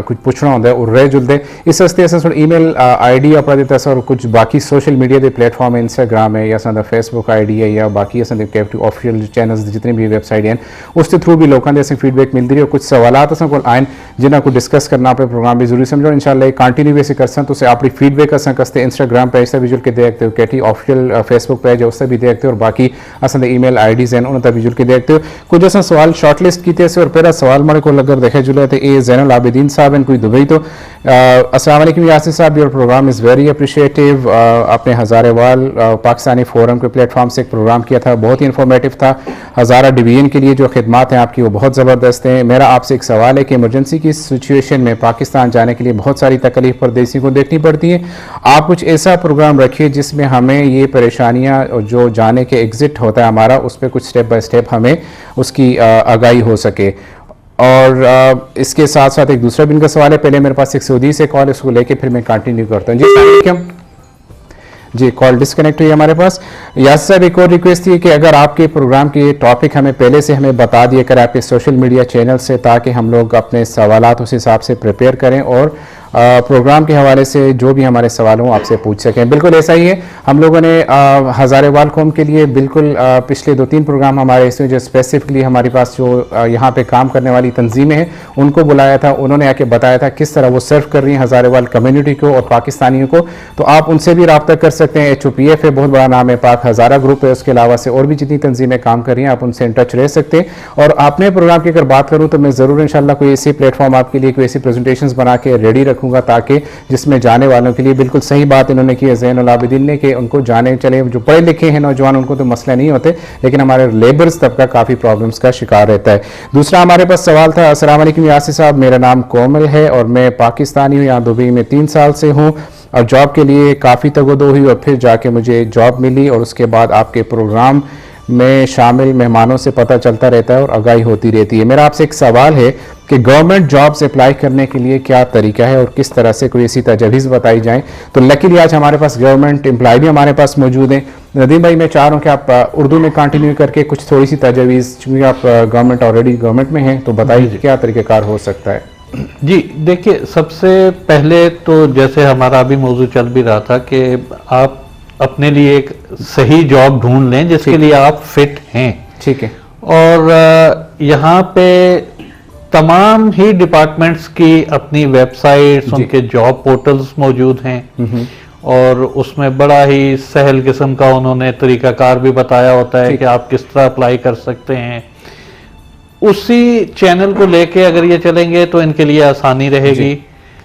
[SPEAKER 1] कुछ पूछना होंगे और रह जुलते इस वास्ते असें ईमेल आईडी अपना देता है और कुछ बाकी सोशल मीडिया के प्लेटफॉर्म है इंस्टाग्राम है या असा फेसबुक आईडी है या बाकी असा कैप्टिव ऑफिशियल चैनल्स जितने भी वेबसाइट हैं उसके थ्रू भी लोगों के फीडबैक मिलती रही और कुछ सवालात असा को आए जिन्हें को डिस्कस करना अपने प्रोग्राम भी जरूरी समझो इंशाल्लाह कंटिन्यू वैसे कर सकते तो अपनी फीडबैक असा कसते इंस्टाग्राम पेज से भी जुड़ के देखते हो कैटी ऑफिशियल फेसबुक पेज है उससे भी देखते हो और बाकी असा ईमेल आईडीज हैं उन्होंने भी जुड़ के देखते हो कुछ असा सवाल शॉर्ट लिस्ट किए और पहला सवाल मेरे को अगर देखे जुले तो ये जैनुल आबिदीन साहब हैं कोई दुबई तो अस्सलाम वालेकुम यासिर साहब your programme is very appreciative. आपने हज़ारेवाल पाकिस्तानी फोरम के प्लेटफॉर्म से एक प्रोग्राम किया था बहुत ही इन्फॉर्मेटिव था। हज़ारा डिवीजन के लिए जो खिदमात हैं आपकी वो बहुत ज़बरदस्त हैं। मेरा आपसे एक सवाल है कि इमरजेंसी की सिचुएशन में पाकिस्तान जाने के लिए बहुत सारी तकलीफ परदेसी को देखनी पड़ती है, आप कुछ ऐसा प्रोग्राम रखिए जिसमें हमें ये परेशानियाँ जो जाने के एग्ज़िट होता है हमारा उस पर कुछ स्टेप बाय स्टेप हमें उसकी आगाही हो सके। और इसके साथ साथ एक दूसरा भी इनका सवाल है, पहले मेरे पास एक सऊदी से कॉल है उसको लेके फिर मैं कंटिन्यू करता हूँ। जी अस्सलाम वालेकुम। जी कॉल डिस्कनेक्ट हुई हमारे पास। यास साहब एक और रिक्वेस्ट थी कि अगर आपके प्रोग्राम के टॉपिक हमें पहले से हमें बता दिए कर आपके सोशल मीडिया चैनल से ताकि हम लोग अपने सवालात उस हिसाब से प्रिपेयर करें और प्रोग्राम के हवाले से जो भी हमारे सवाल हों आपसे पूछ सकें। बिल्कुल ऐसा ही है, हम लोगों ने हज़ारेवाल कौम के लिए बिल्कुल पिछले 2-3 प्रोग्राम हमारे इसमें जो स्पेसिफिकली हमारे पास जो यहाँ पे काम करने वाली तंजीमें हैं उनको बुलाया था, उन्होंने आके बताया था किस तरह वो सर्व कर रही हैं हज़ारेवाल कम्युनिटी को और पाकिस्तानियों को। तो आप उनसे भी रब्ता कर सकते हैं। HOPF है, बहुत बड़ा नाम है, पाक हज़ारा ग्रुप है, उसके अलावा से और भी जितनी तंजीमें काम कर रही हैं आप उनसे इन टच रह सकते हैं। और अपने प्रोग्राम की अगर बात करूँ तो मैं ज़रूर इंशाल्लाह कोई ऐसी प्लेटफॉर्म आपके लिए कोई ऐसी प्रेजेंटेशंस बना के रेडी रखूँगा ताकि जिसमें जाने वालों के लिए बिल्कुल सही बात इन्होंने की है ज़ैनुल आबिदीन ने कि उनको जाने चले, जो पढ़े लिखे हैं नौजवान उनको तो मसला नहीं होते, लेकिन हमारे लेबर्स तबका काफ़ी प्रॉब्लम्स का शिकार रहता है। दूसरा हमारे पास सवाल था, अस्सलाम वालेकुम यासिर साहब, मेरा नाम कोमल है और मैं पाकिस्तानी हूँ, यहाँ दुबई में 3 साल से हूँ और जॉब के लिए काफ़ी तगदो हुई और फिर जाके मुझे जॉब मिली और उसके बाद आपके प्रोग्राम में शामिल मेहमानों से पता चलता रहता है और आगाही होती रहती है। मेरा आपसे एक सवाल है कि गवर्नमेंट जॉब से अप्लाई करने के लिए क्या तरीका है और किस तरह से कोई ऐसी तजवीज़ बताई जाए। तो लकीली आज हमारे पास गवर्नमेंट एम्प्लॉय भी हमारे पास मौजूद हैं। नदीम भाई, मैं चाह रहा हूँ कि आप उर्दू में कंटिन्यू करके कुछ थोड़ी सी तजवीज़, चूँकि आप गवर्नमेंट ऑलरेडी गवर्नमेंट में हैं, तो बताइए क्या तरीक़ाकार हो सकता है।
[SPEAKER 3] जी देखिए, सबसे पहले तो जैसे हमारा अभी मौजू चल भी रहा था कि आप अपने लिए एक सही जॉब ढूंढ लें जिसके लिए आप फिट हैं।
[SPEAKER 1] ठीक है।
[SPEAKER 3] और यहाँ पे तमाम ही डिपार्टमेंट्स की अपनी वेबसाइट्स, उनके जॉब पोर्टल्स मौजूद हैं और उसमें बड़ा ही सहल किस्म का उन्होंने तरीकाकार भी बताया होता है कि आप किस तरह अप्लाई कर सकते हैं। उसी चैनल को लेके अगर ये चलेंगे तो इनके लिए आसानी रहेगी।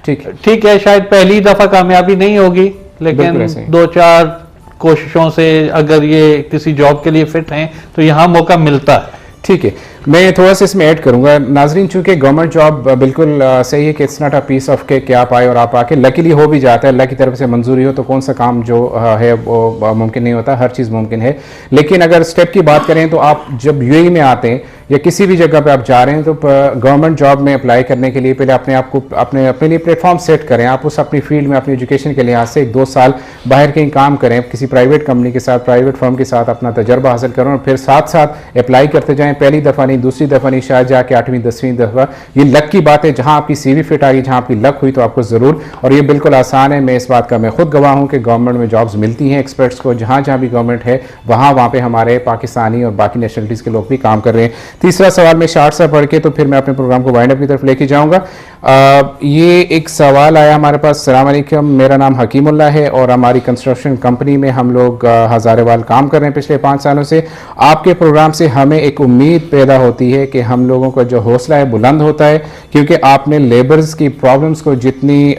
[SPEAKER 3] ठीक है, शायद पहली दफा कामयाबी नहीं होगी, लेकिन 2-4 कोशिशों से अगर ये किसी जॉब के लिए फिट हैं तो यहाँ मौका मिलता है।
[SPEAKER 1] ठीक है, मैं थोड़ा सा इसमें ऐड करूंगा नाजरीन, चूंकि गवर्नमेंट जॉब बिल्कुल सही है कि it's not a piece of cake कि आप आए और आप आके लकीली हो भी जाता है, अल्लाह की तरफ से मंजूरी हो तो कौन सा काम जो है वो मुमकिन नहीं होता, हर चीज़ मुमकिन है। लेकिन अगर स्टेप की बात करें तो आप जब UAE में आते हैं या किसी भी जगह पे आप जा रहे हैं तो गवर्नमेंट जॉब में अप्लाई करने के लिए पहले अपने आप को अपने लिए प्लेटफॉर्म सेट करें। आप उस अपनी फील्ड में अपनी एजुकेशन के लिहाज से 1-2 साल बाहर कहीं काम करें, किसी प्राइवेट कंपनी के साथ, प्राइवेट फर्म के साथ अपना तजर्बा हासिल करें और फिर साथ साथ अप्लाई करते जाएं। पहली दफ़ा नहीं, दूसरी दफ़ा नहीं, शायद जाके 8वीं-10वीं दफ़ा। ये लक की बात है, जहाँ आपकी CV फिट आ गई, जहाँ आपकी लक हुई तो आपको ज़रूर, और ये बिल्कुल आसान है। मैं इस बात का मैं खुद गवाह हूँ कि गवर्नमेंट में जॉब्स मिलती हैं एक्सपर्ट्स को, जहाँ जहाँ भी गवर्नमेंट है वहाँ पे हमारे पाकिस्तानी और बाकी नेशनलिटीज़ के लोग भी काम कर रहे हैं। तीसरा सवाल मैं शार्ट सा पढ़ के तो फिर मैं अपने प्रोग्राम को वाइंड अप की तरफ लेके जाऊँगा। ये एक सवाल आया हमारे पास, अस्सलाम वालेकुम, मेरा नाम हकीमुल्लाह है और हमारी कंस्ट्रक्शन कंपनी में हम लोग हज़ारेवाल काम कर रहे हैं पिछले 5 सालों से। आपके प्रोग्राम से हमें एक उम्मीद पैदा होती है कि हम लोगों का जो हौसला है बुलंद होता है, क्योंकि आपने लेबर्स की प्रॉब्लम्स को जितनी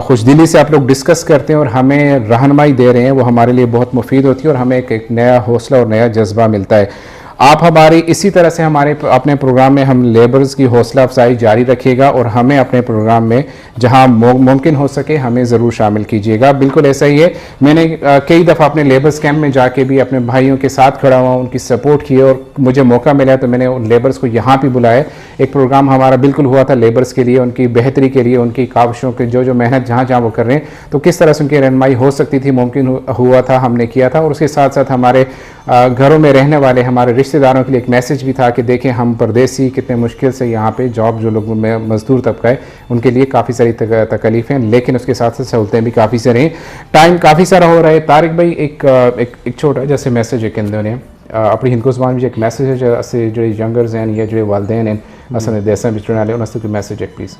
[SPEAKER 1] खुशदिली से आप लोग डिस्कस करते हैं और हमें रहनुमाई दे रहे हैं, वो हमारे लिए बहुत मुफीद होती है और हमें एक नया हौसला और नया जज्बा मिलता है। आप हमारी इसी तरह से हमारे अपने प्रोग्राम में हम लेबर्स की हौसला अफजाई जारी रखिएगा और हमें अपने प्रोग्राम में जहां मुमकिन हो सके हमें ज़रूर शामिल कीजिएगा। बिल्कुल ऐसा ही है, मैंने कई दफ़ा अपने लेबर्स कैंप में जाके भी अपने भाइयों के साथ खड़ा हुआ, उनकी सपोर्ट की और मुझे मौका मिला तो मैंने उन लेबर्स को यहाँ भी बुलाया। एक प्रोग्राम हमारा बिल्कुल हुआ था लेबर्स के लिए, उनकी बेहतरी के लिए, उनकी काविशों के जो मेहनत जहाँ जहाँ वो कर रहे हैं तो किस तरह से उनकी रहनुमाई हो सकती थी, मुमकिन हुआ था, हमने किया था। और उसके साथ साथ हमारे घरों में रहने वाले हमारे रिश्तेदारों के लिए एक मैसेज भी था कि देखें हम परदेसी कितने मुश्किल से यहाँ पे जॉब, जो लोग मजदूर तबका है उनके लिए काफ़ी सारी तकलीफ़ें, लेकिन उसके साथ साथ सहूलतें भी काफ़ी सारी हैं। टाइम काफ़ी सारा हो रहा है। तारिक भाई एक छोटा जैसे मैसेज है कहते ने अपनी हिंदू ज़बान में एक मैसेज है जैसे जो यंगर्स हैं या जो वालदेन हैं असल देशों में वाले उन्हें कोई मैसेज है प्लीज़।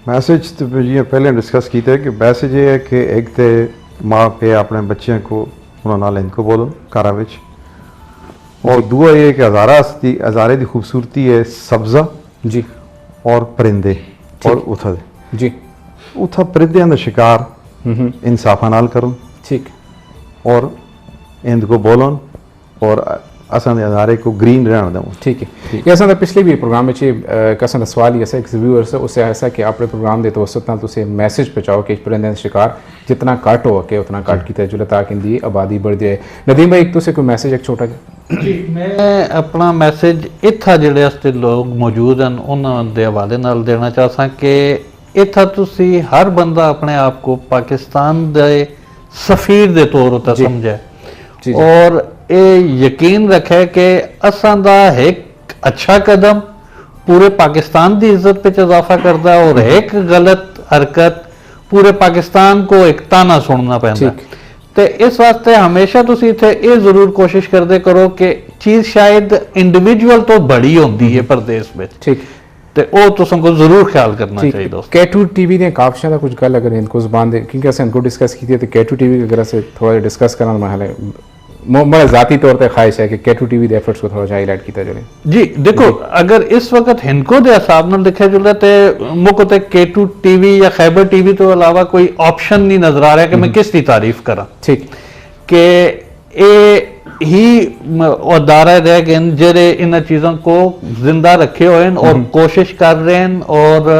[SPEAKER 2] मैसेज तो ये पहले डिस्कस किया था कि मैसेज ये है कि एक तो माँ पे अपने बच्चों को उन्होंने इनको बोलो कारा विच, और दुआ ये कि हज़ारे की खूबसूरती है सब्ज़ा
[SPEAKER 1] जी और
[SPEAKER 2] परिंदे और उथल
[SPEAKER 1] जी
[SPEAKER 2] उथा परिंदे का शिकार इंसाफा नाल करो,
[SPEAKER 1] ठीक, और
[SPEAKER 2] इनको बोलो और असन हज़ारे को ग्रीन रहने दें।
[SPEAKER 1] ठीक है, ये असा पिछले भी प्रोग्राम में कसन सवाल ऐसा एक व्यूअर से उससे ऐसा कि अपने प्रोग्राम दे तो उतना तुसे मैसेज पहुँचाओ कि परिंदे शिकार जितना घट हो के उतना घट की जो ताकि दी आबादी बढ़ जाए। नदीम भाई एक तुसे कोई मैसेज एक छोटा
[SPEAKER 3] जी, मैं अपना मैसेज इत्था जिहड़े वास्ते लोग मौजूद हैं उन्हां दे हवाले नाल देना चाहता कि इत्था तुसी हर बंदा अपने आप को पाकिस्तान दे सफीर दे तौर उते समझे और ये यकीन रखे कि असां दा एक अच्छा कदम पूरे पाकिस्तान की इज्जत पे इजाफा करता है और एक गलत हरकत पूरे पाकिस्तान को एक ताना सुनना पैंदा ते इस वास्ते हमेशा तुसी इत्थे ये जरूर कोशिश करदे करो कि चीज शायद इंडिविजुअल तो बड़ी होंदी है प्रदेश में
[SPEAKER 1] ठीक
[SPEAKER 3] ते ओ तुसां को जरूर ख्याल करना चाहिए दोस्त
[SPEAKER 1] K2 टीवी ने काफी ज्यादा कुछ गल अगर इनको जुबान दे क्योंकि असें इनको डिस्कस की थी तो K2 टीवी अगर से थोड़ा डिस्कस करना महल मेरा जाती तौर पर ख्वाहिश है कि K2 टीवी के एफर्ट्स को थोड़ा सा हाईलाइट किया जाए
[SPEAKER 3] जी देखो अगर इस वक्त हिंदको के हिसाब नाल देखा जुले तो मुझको तो K2 टीवी या खैबर टीवी तो अलावा कोई ऑप्शन नहीं नजर आ रहा है कि मैं किसकी तारीफ करा
[SPEAKER 1] ठीक
[SPEAKER 3] कि ए ही अदारा रह गए जेरे इन चीजों को जिंदा रखे हुए हैं और कोशिश कर रहे हैं और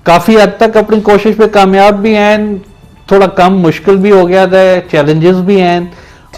[SPEAKER 3] काफी हद तक अपनी कोशिश पे कामयाब भी हैं, थोड़ा कम मुश्किल भी हो गया है, चैलेंजेस भी हैं।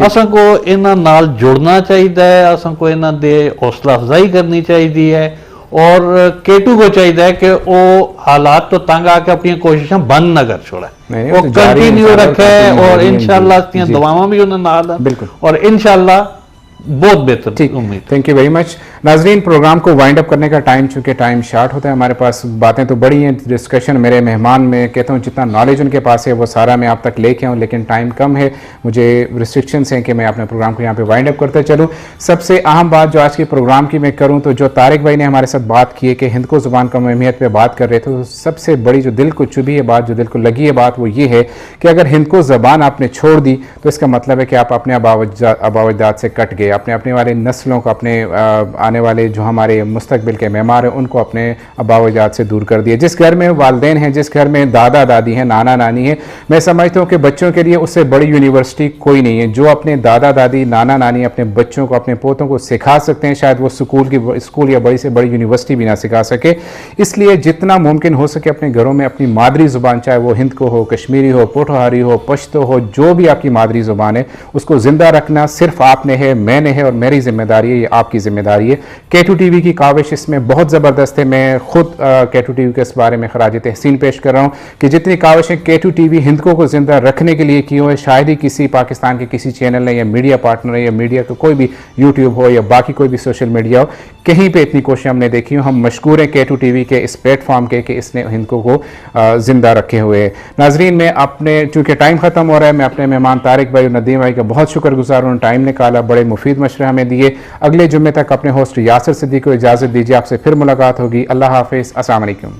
[SPEAKER 3] असां को इन्हां नाल जुड़ना चाहिए, असां को इन्हां दे हौसला अफजाई करनी चाहिए है और K2 को चाहिए कि वो हालात तो तंग आके अपनी कोशिशें बंद ना कर छोड़ा, वो कंटिन्यू रखे और इंशाल्लाह दुआवां भी उन्हें नाल हैं और इंशाल्लाह बहुत बेहतर उम्मीद।
[SPEAKER 1] Thank you very much. नाजरीन, प्रोग्राम को वाइंड अप करने का टाइम, चूंकि टाइम शार्ट होता है हमारे पास, बातें तो बड़ी हैं, डिस्कशन मेरे मेहमान में कहता हूँ जितना नॉलेज उनके पास है वो सारा मैं आप तक लेके आऊँ, लेकिन टाइम कम है, मुझे रिस्ट्रिक्शंस हैं कि मैं अपने प्रोग्राम को यहाँ पे वाइंड अप करते चलूँ। सबसे अहम बात जो आज के प्रोग्राम की मैं करूँ तो जो तारिक भाई ने हमारे साथ बात की है कि हिंद को ज़ुबान कम अहमियत पर बात कर रहे थे, तो सबसे बड़ी जो दिल को चुभी है बात, जो दिल को लगी है बात, वो ये है कि अगर हिंद को ज़बान आपने छोड़ दी तो इसका मतलब है कि आप अपने आबावजात से कट गए, अपने वाले नस्लों को, अपने आने वाले जो हमारे मुस्तकबिल के मेहमान हैं उनको अपने आबावजात से दूर कर दिए। जिस घर में वालिदैन हैं, जिस घर में दादा दादी हैं, नाना नानी हैं, मैं समझता हूँ कि बच्चों के लिए उससे बड़ी यूनिवर्सिटी कोई नहीं है। जो अपने दादा दादी, नाना नानी अपने बच्चों को, अपने पोतों को सिखा सकते हैं, शायद वो स्कूल या बड़ी से बड़ी यूनिवर्सिटी भी ना सिखा सके। इसलिए जितना मुमकिन हो सके अपने घरों में अपनी मादरी ज़ुबान, चाहे वो हिंद को हो, कश्मीरी हो, पोठोहारी हो, पश्तो हो, जो भी आपकी मादरी ज़ुबान है, उसको ज़िंदा रखना सिर्फ आपने है, मैंने है और मेरी जिम्मेदारी है, ये आपकी जिम्मेदारी है। K2 टीवी की काविश इसमें बहुत ज़बरदस्त है। मैं खुद K2 टीवी के इस बारे में खराज तहसीन पेश कर रहा हूँ कि जितनी काविशें K2 टीवी हिंदकों को ज़िंदा रखने के लिए की हो है, शायद ही किसी पाकिस्तान के किसी चैनल ने या मीडिया पार्टनर या मीडिया का कोई भी यूट्यूब हो या बाकी कोई भी सोशल मीडिया हो, कहीं पर इतनी कोशिशें हमने देखी हो। हम मशकूर हैं K2 टीवी के इस प्लेटफॉर्म के कि इसने हिंदकों को ज़िंदा रखे हुए है। नाजरीन, मैं अपने, चूँकि टाइम ख़त्म हो रहा है, मैं अपने मेहमान तारिक भाई और नदीम भाई का बहुत शुक्रगुजार, उन्होंने टाइम निकाला, बड़े मुफीद मशवरे हमें दिए। अगले जुम्मे तक अपने होस्ट यासिर सिद्दीकी को इजाज़त दीजिए, आपसे फिर मुलाकात होगी। अल्लाह हाफिज़, अस्सलाम वालेकुम।